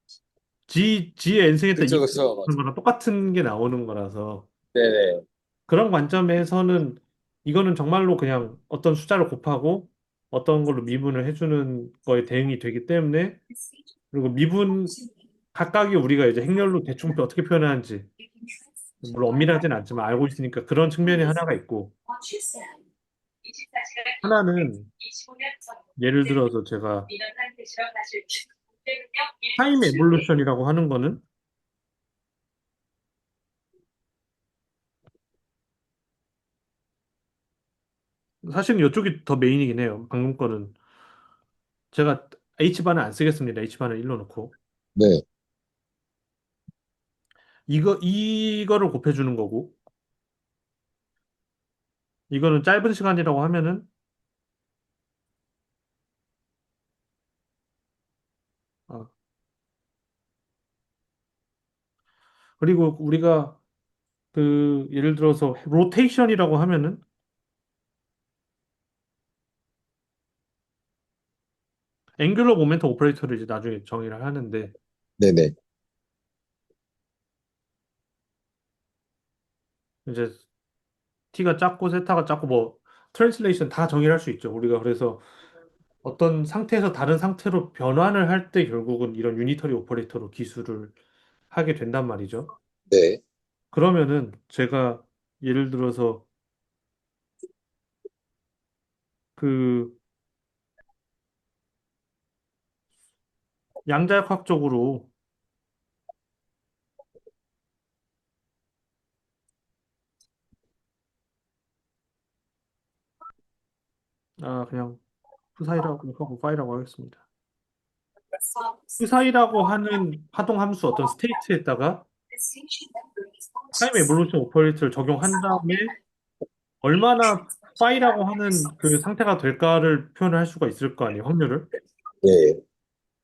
G에 엔생했던 그쵸, 이거 그쵸. 맞아. 거랑 똑같은 게 나오는 거라서 네네. 그런 관점에서는 이거는 정말로 그냥 어떤 숫자를 곱하고 어떤 걸로 미분을 해주는 거에 대응이 되기 때문에 그리고 미분 각각이 우리가 이제 행렬로 대충 어떻게 표현하는지 물론 엄밀하진 않지만 알고 있으니까 그런 측면이 하나가 있고 하나는 예를 들어서 제가 타임 에볼루션이라고 하는 거는 사실은 이쪽이 더 메인이긴 해요. 방금 거는 제가 H반을 안 쓰겠습니다. H반을 1로 놓고 네. 이거를 곱해주는 거고 이거는 짧은 시간이라고 하면은 아, 그리고 우리가 그 예를 들어서 로테이션이라고 하면은 앵귤러 모멘텀 오퍼레이터를 이제 나중에 정의를 하는데 네네. 이제 t가 작고 세타가 작고 뭐 트랜슬레이션 다 정의를 할 수 있죠. 우리가 그래서 어떤 상태에서 다른 상태로 변환을 할 때 결국은 이런 유니터리 오퍼레이터로 기술을 하게 된단 말이죠. 네. 그러면은 제가 예를 들어서 그 양자역학적으로 그냥 푸사이라고 하고 파이라고 하겠습니다. 푸사이라고 하는 파동 함수 어떤 스테이트에다가 타임 에볼루션 오퍼레이터를 적용한 다음에 얼마나 파이라고 하는 그 상태가 될까를 표현을 할 수가 있을 거 아니에요, 확률을. 네.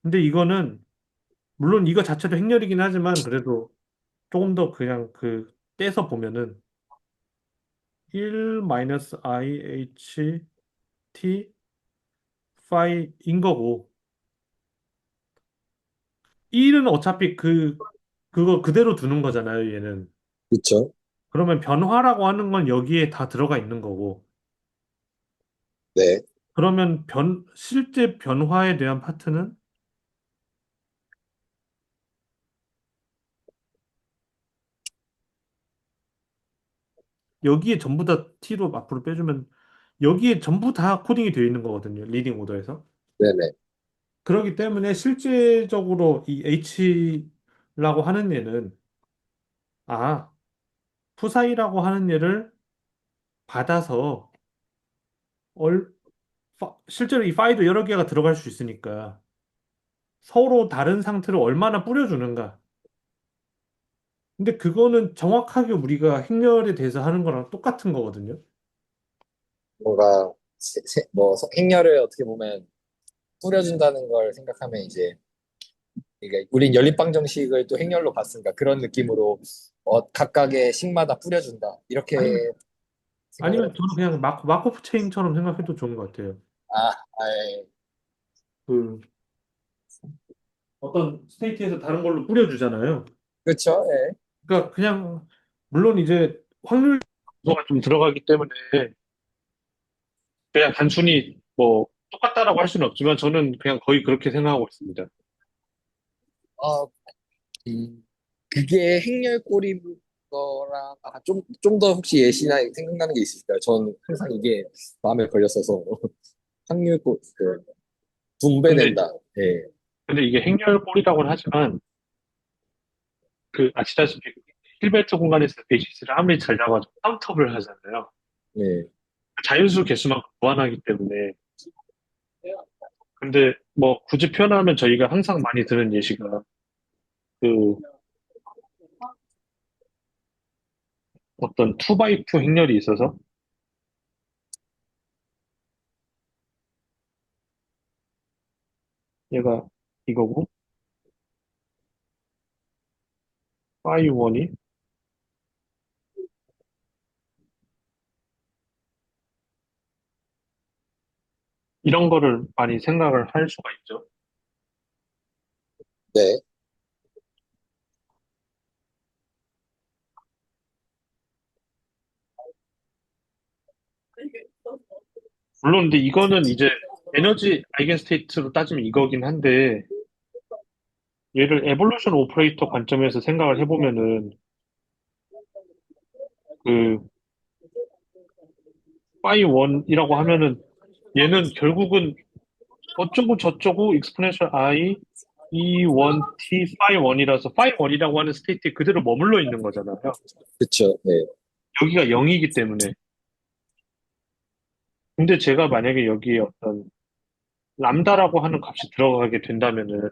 근데 이거는 물론 이거 자체도 행렬이긴 하지만 그래도 조금 더 그냥 떼서 보면은 1 마이너스 IH T 파이인 거고 1은 어차피 그거 그대로 두는 거잖아요, 얘는. 그쵸. 그러면 변화라고 하는 건 여기에 다 들어가 있는 거고 네. 그러면 실제 변화에 대한 파트는 여기에 전부 다 T로 앞으로 빼주면 여기에 전부 다 코딩이 되어 있는 거거든요. 리딩 오더에서. 네네. 그렇기 때문에 실제적으로 이 H라고 하는 얘는 아, 푸사이라고 하는 얘를 받아서 실제로 이 파일도 여러 개가 들어갈 수 있으니까 서로 다른 상태로 얼마나 뿌려주는가. 근데 그거는 정확하게 우리가 행렬에 대해서 하는 거랑 똑같은 거거든요. 뭔가, 뭐, 행렬을 어떻게 보면 뿌려준다는 걸 생각하면 이제, 그러니까 우린 연립방 정식을 또 행렬로 봤으니까 그런 느낌으로, 각각의 식마다 뿌려준다. 이렇게 아니면 생각을 아니면 하면 저는 되지. 그냥 마코프 체인처럼 생각해도 좋은 것 같아요. 예. 그 어떤 스테이트에서 다른 걸로 뿌려주잖아요. 그렇죠. 예. 그러니까 그냥 물론 이제 확률 요소가 좀 들어가기 때문에 그냥 단순히 뭐 똑같다라고 할 수는 없지만 저는 그냥 거의 그렇게 생각하고 있습니다. 어, 그게 행렬꼴인 거랑, 좀 더 혹시 예시나 생각나는 게 있으실까요? 전 항상 이게 마음에 걸렸어서. 확률꼴, 근데 분배된다. 예. 근데 이게 행렬꼴이라고는 하지만 그 아시다시피 힐베트 공간에서 베이시스를 아무리 잘 잡아도 카운터블 하잖아요. 예. 자연수 개수만 무한하기 때문에. 근데 뭐 굳이 표현하면 저희가 항상 많이 드는 예시가 그 어떤 2x2 행렬이 있어서 얘가 이거고 y1이 이런 거를 많이 생각을 할 수가 있죠. 네. 물론 근데 이거는 이제 에너지 아이겐스테이트로 따지면 이거긴 한데 얘를 에볼루션 오퍼레이터 관점에서 생각을 해보면은 그 phi1이라고 하면은 얘는 결국은 어쩌고 저쩌고 exponential i e1t phi1이라서 phi1이라고 하는 스테이트에 그대로 머물러 있는 거잖아요. 그쵸. 네. 여기가 0이기 때문에. 근데 제가 만약에 여기에 어떤 람다라고 하는 값이 들어가게 된다면은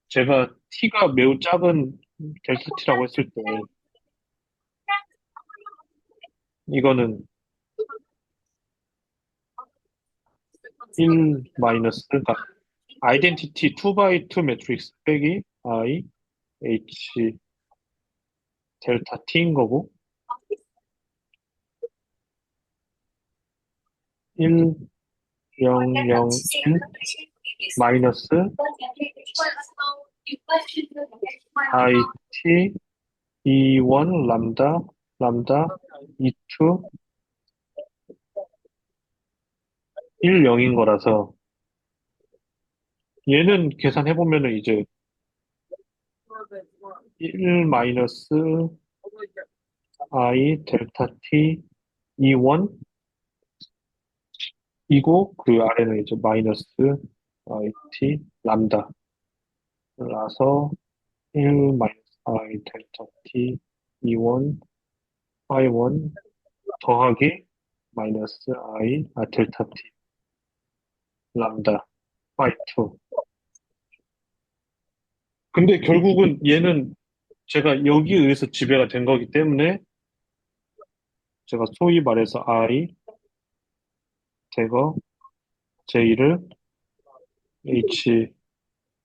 제가 t가 매우 작은 델타 t라고 했을 때 이거는 1 마이너스 그러니까 아이덴티티 2x2 매트릭스 빼기 i h 델타 t인 거고 1 0 0 1 마이너스 i t e1 람다 람다 e2 1 0인 거라서 얘는 계산해 보면은 이제 1 마이너스 i 델타 t e1 이고 그 아래는 이제 마이너스 it 람다라서 1 마이너스 i 델타 t e1 i1 더하기 마이너스 델타 t 람다 i2. 근데 결국은 얘는 제가 여기에 의해서 지배가 된 거기 때문에 제가 소위 말해서 i 제거 j를 h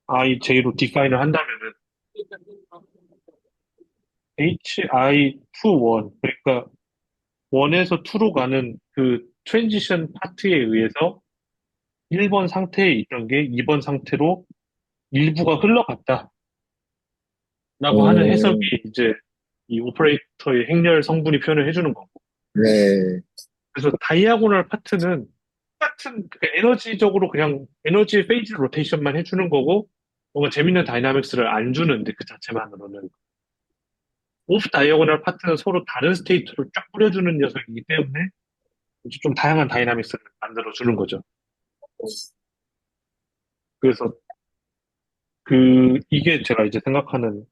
i j로 디파인을 한다면은 hi to 1 그러니까 1에서 2로 가는 그 트랜지션 파트에 의해서 1번 상태에 있던 게 2번 상태로 일부가 흘러갔다라고 하는 해석이 음, 이제 이 오퍼레이터의 행렬 성분이 표현을 해주는 거고. 네. 그래서 다이아고널 파트는 똑같은 그러니까 에너지적으로 그냥 에너지 페이지 로테이션만 해주는 거고 뭔가 재밌는 다이나믹스를 안 주는데 그 자체만으로는 오프 다이아고널 파트는 서로 다른 스테이트로 쫙 뿌려주는 녀석이기 때문에 이제 좀 다양한 다이나믹스를 만들어주는 거죠. 그래서 이게 제가 이제 생각하는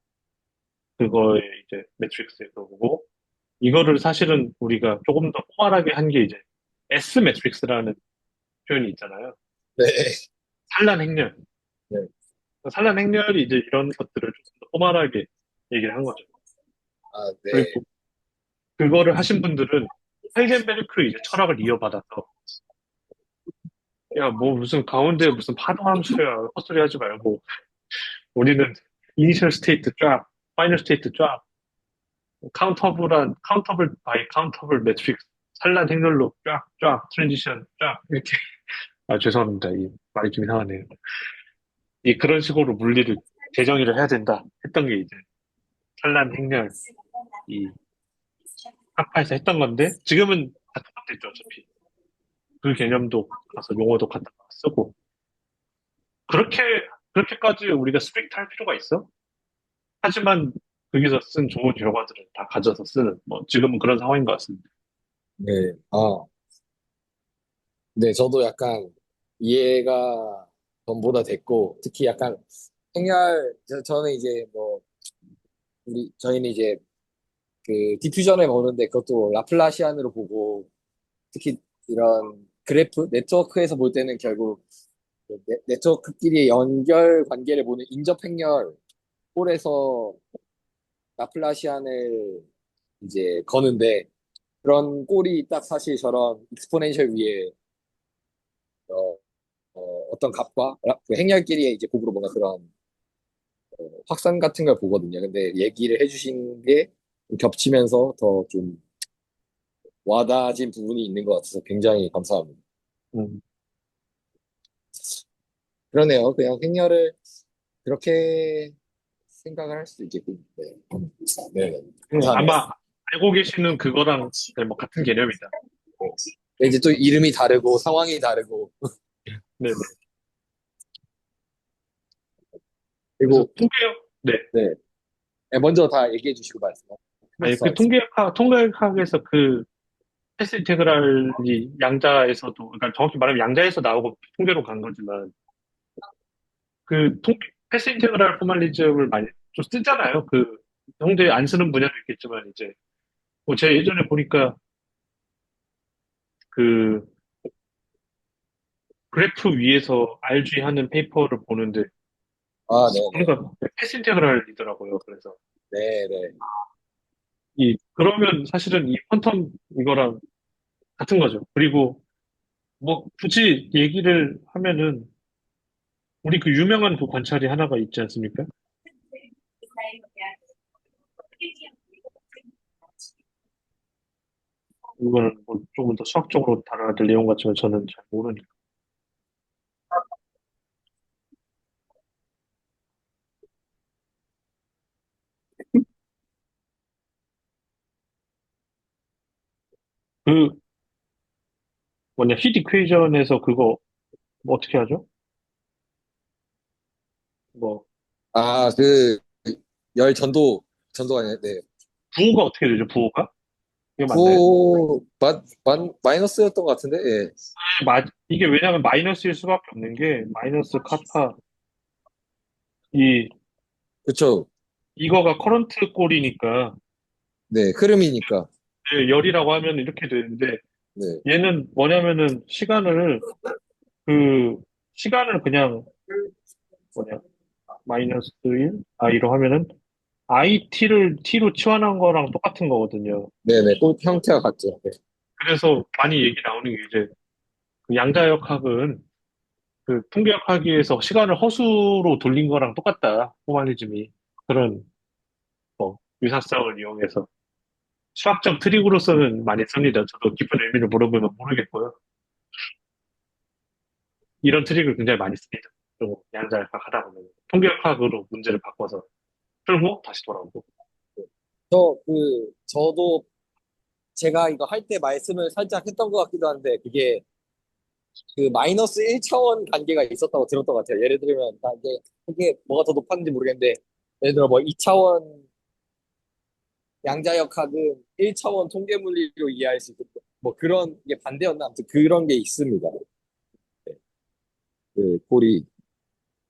그거의 이제 매트릭스의 그거고, 이거를 사실은 우리가 조금 더 포괄하게 한 게 이제 S 매트릭스라는 표현이 있잖아요. 네. 산란 행렬. 네. 산란 행렬이 이제 이런 것들을 조금 더 포괄하게 얘기를 한 거죠. 아, 네. 그리고 그거를 하신 분들은 하이젠베르크 이제 철학을 이어받아서, 야, 뭐 무슨 가운데 무슨 파동 함수야, 헛소리 하지 말고, 우리는 이니셜 스테이트 쫙, 파이널 스테이트 쫙, 카운터블 바이 카운터블 매트릭스, 산란 행렬로 쫙, 쫙, 트랜지션 쫙, 이렇게. 아, 죄송합니다. 이 말이 좀 이상하네요. 그런 식으로 물리를 재정의를 해야 된다 했던 게 이제 산란 행렬, 이 학파에서 했던 건데, 지금은 다 똑같겠죠, 어차피. 그 개념도 가서 용어도 갖다 쓰고. 그렇게, 그렇게까지 우리가 스트릭트 할 필요가 있어? 하지만 거기서 쓴 좋은 결과들을 다 가져서 쓰는, 뭐, 지금은 그런 상황인 것 같습니다. 네. 네, 저도 약간 이해가 전보다 됐고, 특히 약간 저는 이제 뭐, 저희는 이제 그 디퓨전을 보는데 그것도 라플라시안으로 보고, 특히 이런 그래프, 네트워크에서 볼 때는 결국 그 네트워크끼리의 연결 관계를 보는 인접 행렬 꼴에서 라플라시안을 이제 거는데, 그런 꼴이 딱 사실 저런 익스포넨셜 위에 어, 어떤 값과 그 행렬끼리의 이제 곱으로 뭔가 그런 확산 같은 걸 보거든요. 근데 얘기를 해주신 게 좀 겹치면서 더 좀 와닿아진 부분이 있는 것 같아서 굉장히 감사합니다. 음. 그러네요. 그냥 행렬을 그렇게 생각을 할 수도 있겠군요. 네. 네. 감사하네요. 아마 알고 계시는 그거랑 뭐 같은 개념이다. 네. 이제 또 이름이 다르고 상황이 다르고 네네. 그래서 그리고 네. 네. 네, 먼저 다 얘기해 주시고 아니, 그 말씀하세요. 통계학에서 그 패스 인테그랄이 양자에서도, 그러니까 정확히 말하면 양자에서 나오고 통계로 간 거지만, 패스 인테그랄 포멀리즘을 많이 좀 쓰잖아요. 통계에 안 쓰는 분야도 있겠지만, 이제, 뭐 제가 예전에 보니까 그 그래프 위에서 RG 하는 페이퍼를 보는데, 아, 네네. 그러니까 패스 인테그랄이더라고요. 그래서, 네, 네. 그러면 사실은 이 퀀텀 이거랑 같은 거죠. 그리고 뭐 굳이 얘기를 하면은, 우리 그 유명한 그 관찰이 하나가 있지 않습니까? 이거는 뭐 조금 더 수학적으로 다뤄야 될 내용 같지만 저는 잘 모르니까. 그 뭐냐, 히트 이퀘이션에서 그거 뭐 어떻게 하죠? 뭐 아, 전도가 아니라, 네. 부호가 어떻게 되죠? 부호가? 이게 맞나요? 마이너스였던 것 같은데, 예. 이게 왜냐면 마이너스일 수밖에 없는 게, 마이너스 카파, 이 그쵸. 이거가 커런트 꼴이니까 네, 흐름이니까. 열이라고 하면 이렇게 되는데, 네. 얘는 뭐냐면은 그 시간을 그냥 뭐냐, 마이너스 1 i로 하면은 it를 t로 치환한 거랑 똑같은 거거든요. 네네, 또 형태가 같죠. 네. 그래서 많이 얘기 나오는 게 이제, 그 양자역학은 그 통계역학에서 시간을 허수로 돌린 거랑 똑같다. 포멀리즘이. 그런 뭐 유사성을 이용해서 수학적 트릭으로서는 많이 씁니다. 저도 깊은 의미를 물어보면 모르겠고요. 이런 트릭을 굉장히 많이 씁니다. 좀 양자역학 하다 보면 통계역학으로 문제를 바꿔서 풀고 다시 돌아오고. 저도 제가 이거 할 때 말씀을 살짝 했던 것 같기도 한데, 그 마이너스 1차원 관계가 있었다고 들었던 것 같아요. 예를 들면, 이게 뭐가 더 높았는지 모르겠는데, 예를 들어 뭐 2차원 양자역학은 1차원 통계물리로 이해할 수 있고 뭐 그런 게 반대였나? 아무튼 그런 게 있습니다. 그 꼴이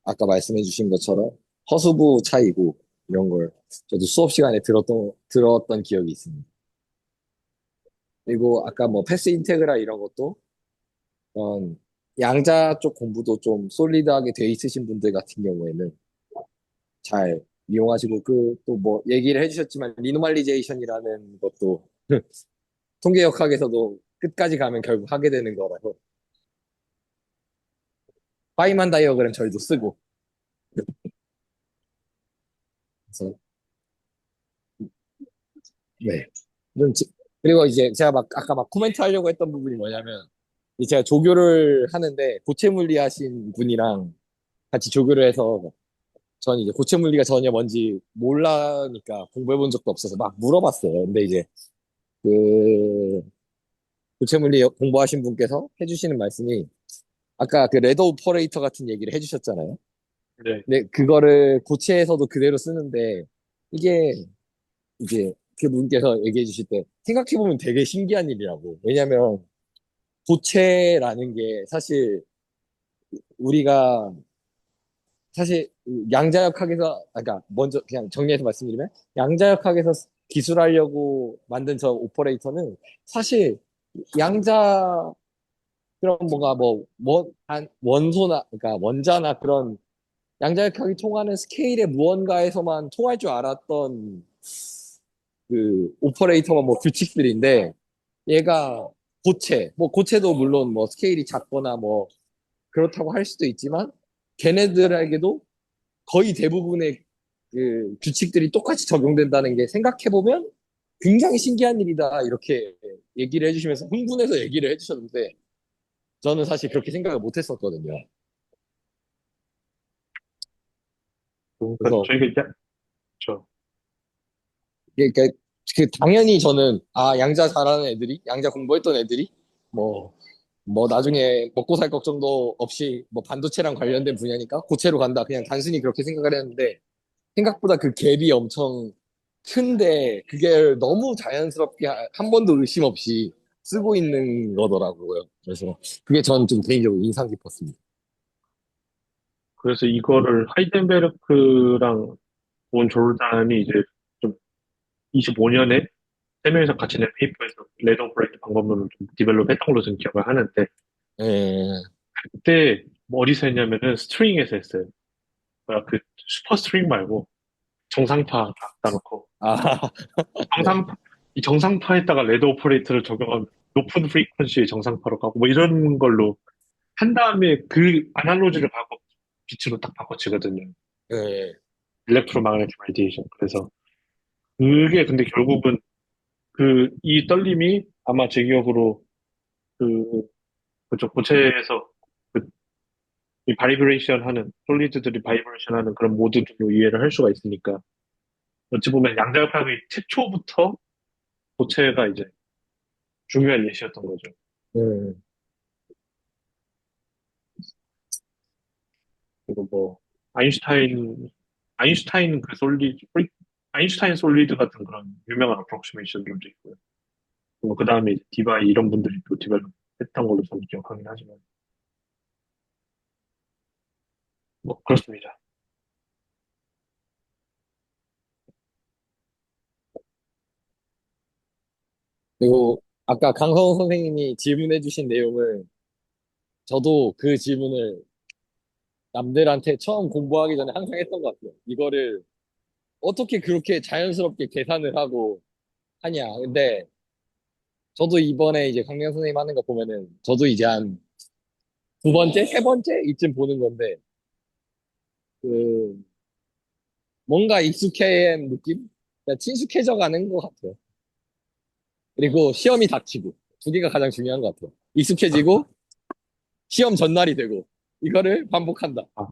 아까 말씀해 주신 것처럼 허수부 차이고 이런 걸 저도 수업 시간에 들었던 기억이 있습니다. 그리고 아까 뭐 패스 인테그랄 이런 것도 양자 쪽 공부도 좀 솔리드하게 돼 있으신 분들 같은 경우에는 잘 이용하시고 그 또 뭐 얘기를 해주셨지만 리노말리제이션이라는 것도 통계역학에서도 끝까지 가면 결국 하게 되는 거라서 파이만 다이어그램 저희도 쓰고 그래서 네. 그리고 이제 제가 막 아까 막 코멘트 하려고 했던 부분이 뭐냐면 이제 제가 조교를 하는데 고체 물리 하신 분이랑 같이 조교를 해서 저는 이제 고체 물리가 전혀 뭔지 몰라니까 공부해 본 적도 없어서 막 물어봤어요. 근데 이제 그 고체 물리 공부하신 분께서 해주시는 말씀이 아까 그 레더 오퍼레이터 같은 얘기를 해주셨잖아요. 네. 근데 그거를 고체에서도 그대로 쓰는데 이게 이제 그분께서 얘기해 주실 때 생각해보면 되게 신기한 일이라고. 왜냐면 고체라는 게 사실 우리가 사실 양자역학에서 그러니까 먼저 그냥 정리해서 말씀드리면 양자역학에서 기술하려고 만든 저 오퍼레이터는 사실 양자 그런 뭔가 뭐 원소나 그러니까 원자나 그런 양자역학이 통하는 스케일의 무언가에서만 통할 줄 알았던 그 오퍼레이터가 뭐 규칙들인데 얘가 뭐 고체도 물론 뭐 스케일이 작거나 뭐 그렇다고 할 수도 있지만 걔네들에게도 거의 대부분의 그 규칙들이 똑같이 적용된다는 게 생각해보면 굉장히 신기한 일이다 이렇게 얘기를 해주시면서 흥분해서 얘기를 해주셨는데 저는 사실 그렇게 생각을 못 했었거든요. 그러니까 그래서 저희가 이제 저 그러니까 그 당연히 저는 양자 잘하는 애들이 양자 공부했던 애들이 뭐 나중에 먹고 살 걱정도 없이 뭐 반도체랑 관련된 분야니까 고체로 간다 그냥 단순히 그렇게 생각을 했는데 생각보다 그 갭이 엄청 큰데 그게 너무 자연스럽게 한 번도 의심 없이 쓰고 있는 거더라고요. 그래서 그게 전 좀 개인적으로 인상 깊었습니다. 그래서 이거를 하이덴베르크랑 본 졸단이 이제 좀 25년에 세 명이서 같이 낸 페이퍼에서 레더 오퍼레이터 방법론을 좀 디벨롭 했던 걸로 저는 기억을 하는데 예. 그때 뭐 어디서 했냐면은 스트링에서 했어요. 뭐야 그 슈퍼 스트링 말고 정상파 갖다 놓고 아, 네. 정상파 이 정상파에다가 레더 오퍼레이터를 적용하면 높은 프리퀀시의 정상파로 가고 뭐 이런 걸로 한 다음에 그 아날로지를 바꿔 빛으로 딱 바꿔치거든요. 예. 일렉트로마그네틱 라디에이션. 그래서 그게 근데 결국은 그 이 떨림이 아마 제 기억으로 그 그쪽 고체에서 그 이 바이브레이션 하는 솔리드들이 바이브레이션 하는 그런 모드로 이해를 할 수가 있으니까 어찌 보면 양자역학의 최초부터 고체가 이제 중요한 예시였던 거죠. 예. 그리고 뭐 아인슈타인 그 아인슈타인 솔리드 같은 그런 유명한 어프로크시메이션들도 있고요. 그 다음에 디바이 이런 분들이 또 디벨롭 했던 걸로 저는 기억하긴 하지만 뭐 그렇습니다. 그리고 아까 강성호 선생님이 질문해 주신 내용을 저도 그 질문을 남들한테 처음 공부하기 전에 항상 했던 것 같아요. 이거를 어떻게 그렇게 자연스럽게 계산을 하고 하냐. 근데 저도 이번에 이제 강명 선생님 하는 거 보면은 저도 이제 한 두 번째, 세 번째 이쯤 보는 건데 그 뭔가 익숙한 느낌? 그러니까 친숙해져 가는 것 같아요. 그리고 시험이 닥치고 두 개가 가장 중요한 것 같아요. 익숙해지고 시험 전날이 되고 이거를 반복한다. 아,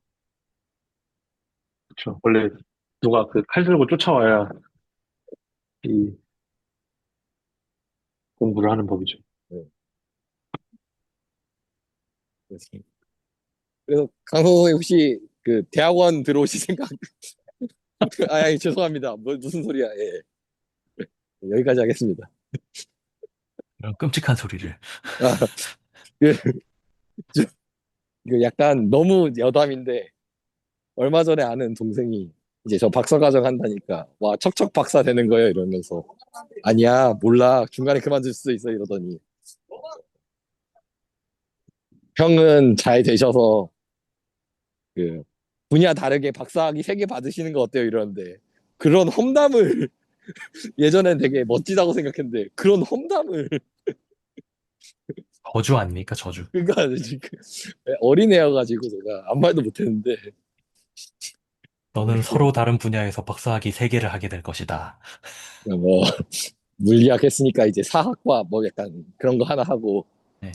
그렇죠. 원래 누가 그 칼 들고 쫓아와야 이 공부를 하는 법이죠. 네, 그렇습니다. 그래서 강성 선생님 혹시 그 대학원 들어오실 생각? 죄송합니다. 무슨 소리야? 예. 여기까지 하겠습니다. 이런 끔찍한 소리를. 아, 그, 좀, 그 약간 너무 여담인데, 얼마 전에 아는 동생이 이제 저 박사과정 한다니까, 와, 척척 박사 되는 거예요, 이러면서. 아니야, 몰라. 중간에 그만둘 수도 있어, 이러더니. 형은 잘 되셔서, 그, 분야 다르게 박사학위 3개 받으시는 거 어때요? 이러는데. 그런 험담을 예전엔 되게 멋지다고 생각했는데, 그런 험담을. 저주 아닙니까, 저주. 그러니까 지금 어린애여가지고 제가 아무 말도 못했는데, 너는 서로 다른 분야에서 박사학위 3개를 하게 될 것이다. 뭐, 물리학 했으니까 이제 사학과 뭐 약간 그런 거 하나 하고, 네.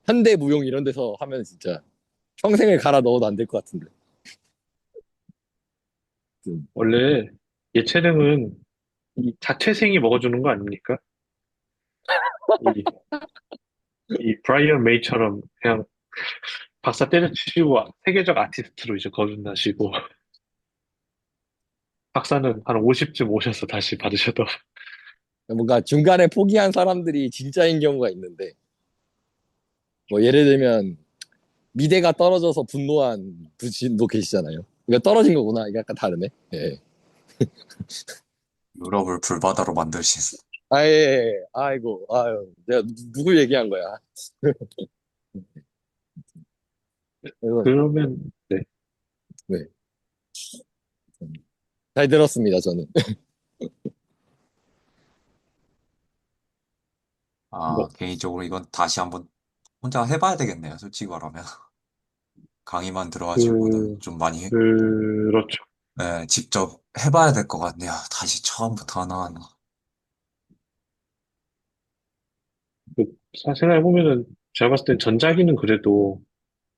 현대무용 이런 데서 하면 진짜 평생을 갈아 넣어도 안 될 것 같은데. 원래 예체능은 이 자퇴생이 먹어주는 거 아닙니까? 이, 이 브라이언 메이처럼 그냥 박사 때려치시고 세계적 아티스트로 이제 거듭나시고 박사는 한 50쯤 오셔서 다시 받으셔도 뭔가 중간에 포기한 사람들이 진짜인 경우가 있는데, 뭐 예를 들면 미대가 떨어져서 분노한 분도 계시잖아요. 이거 떨어진 거구나. 이거 약간 다르네. 예. 유럽을 불바다로 만드신. 아, 예, 예. 아이고, 아유, 내가 누굴 얘기한 거야. 그래서, 그러면 네. 네. 잘 들었습니다, 저는. 아, 뭐 개인적으로 이건 다시 한번 혼자 해봐야 되겠네요. 솔직히 말하면. 강의만 들어가지고는 그, 좀 많이, 그렇죠. 네, 직접 해봐야 될 것 같네요. 다시 처음부터 하나하나. 그, 생각해보면은 제가 봤을 땐 전자기는 그래도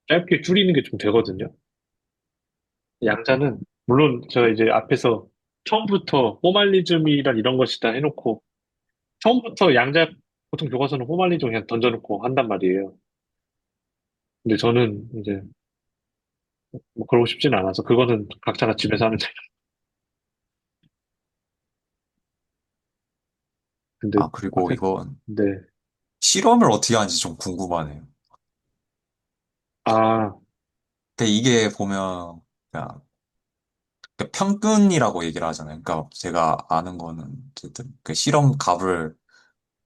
짧게 줄이는 게 좀 되거든요. 양자는 물론 제가 이제 앞에서 처음부터 포멀리즘이란 이런 것이다 해놓고 처음부터 양자 보통 교과서는 포멀리즘 그냥 던져놓고 한단 말이에요. 근데 저는 이제 뭐 그러고 싶지는 않아서 그거는 각자가 집에서 하면 돼요. 근데 아, 그리고 앞에 이건 네. 실험을 어떻게 하는지 좀 궁금하네요. 아, 근데 이게 보면, 그냥 평균이라고 얘기를 하잖아요. 그러니까 제가 아는 거는 어쨌든 그 실험 값을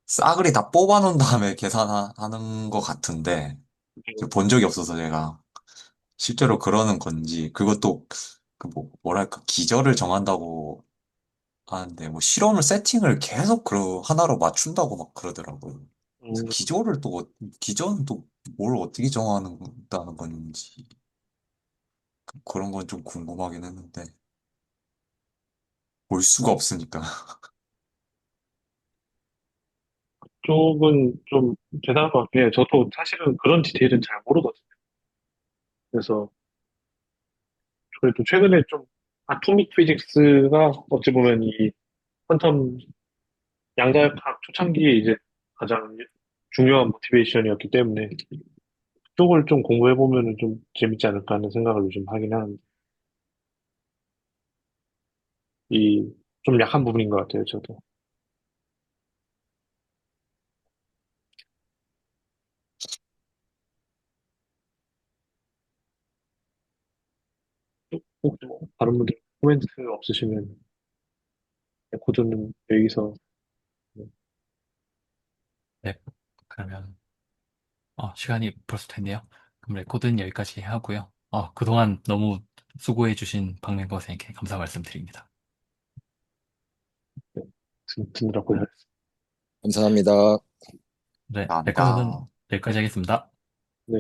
싸그리 다 뽑아놓은 다음에 계산하는 것 같은데, 본 적이 없어서 제가 실제로 그러는 건지, 그것도 그 뭐랄까, 기저를 정한다고 하는데, 뭐 실험을 세팅을 계속 하나로 맞춘다고 막 그러더라고요. 그래서 음, 기저는 또 뭘 어떻게 정하는다는 건지, 그런 건 좀 궁금하긴 했는데, 볼 수가 없으니까. 쪽은 좀 대단한 것 같아요. 저도 사실은 그런 디테일은 잘 모르거든요. 그래서 그래도 최근에 좀 아토믹 피직스가 어찌 보면 이 퀀텀 양자역학 초창기에 이제 가장 중요한 모티베이션이었기 때문에 그쪽을 좀 공부해 보면은 좀 재밌지 않을까 하는 생각을 요즘 하긴 하는데 이 좀 약한 부분인 것 같아요, 저도. 혹시 뭐 다른 분들 코멘트 없으시면 코드는 여기서 네. 그러면, 시간이 벌써 됐네요. 그럼 레코드는 여기까지 하고요. 그동안 너무 수고해주신 박명거 선생님께 감사 말씀드립니다. 듣느라고 감사합니다. 네. 레코드는 감사합니다. 여기까지 하겠습니다. 네.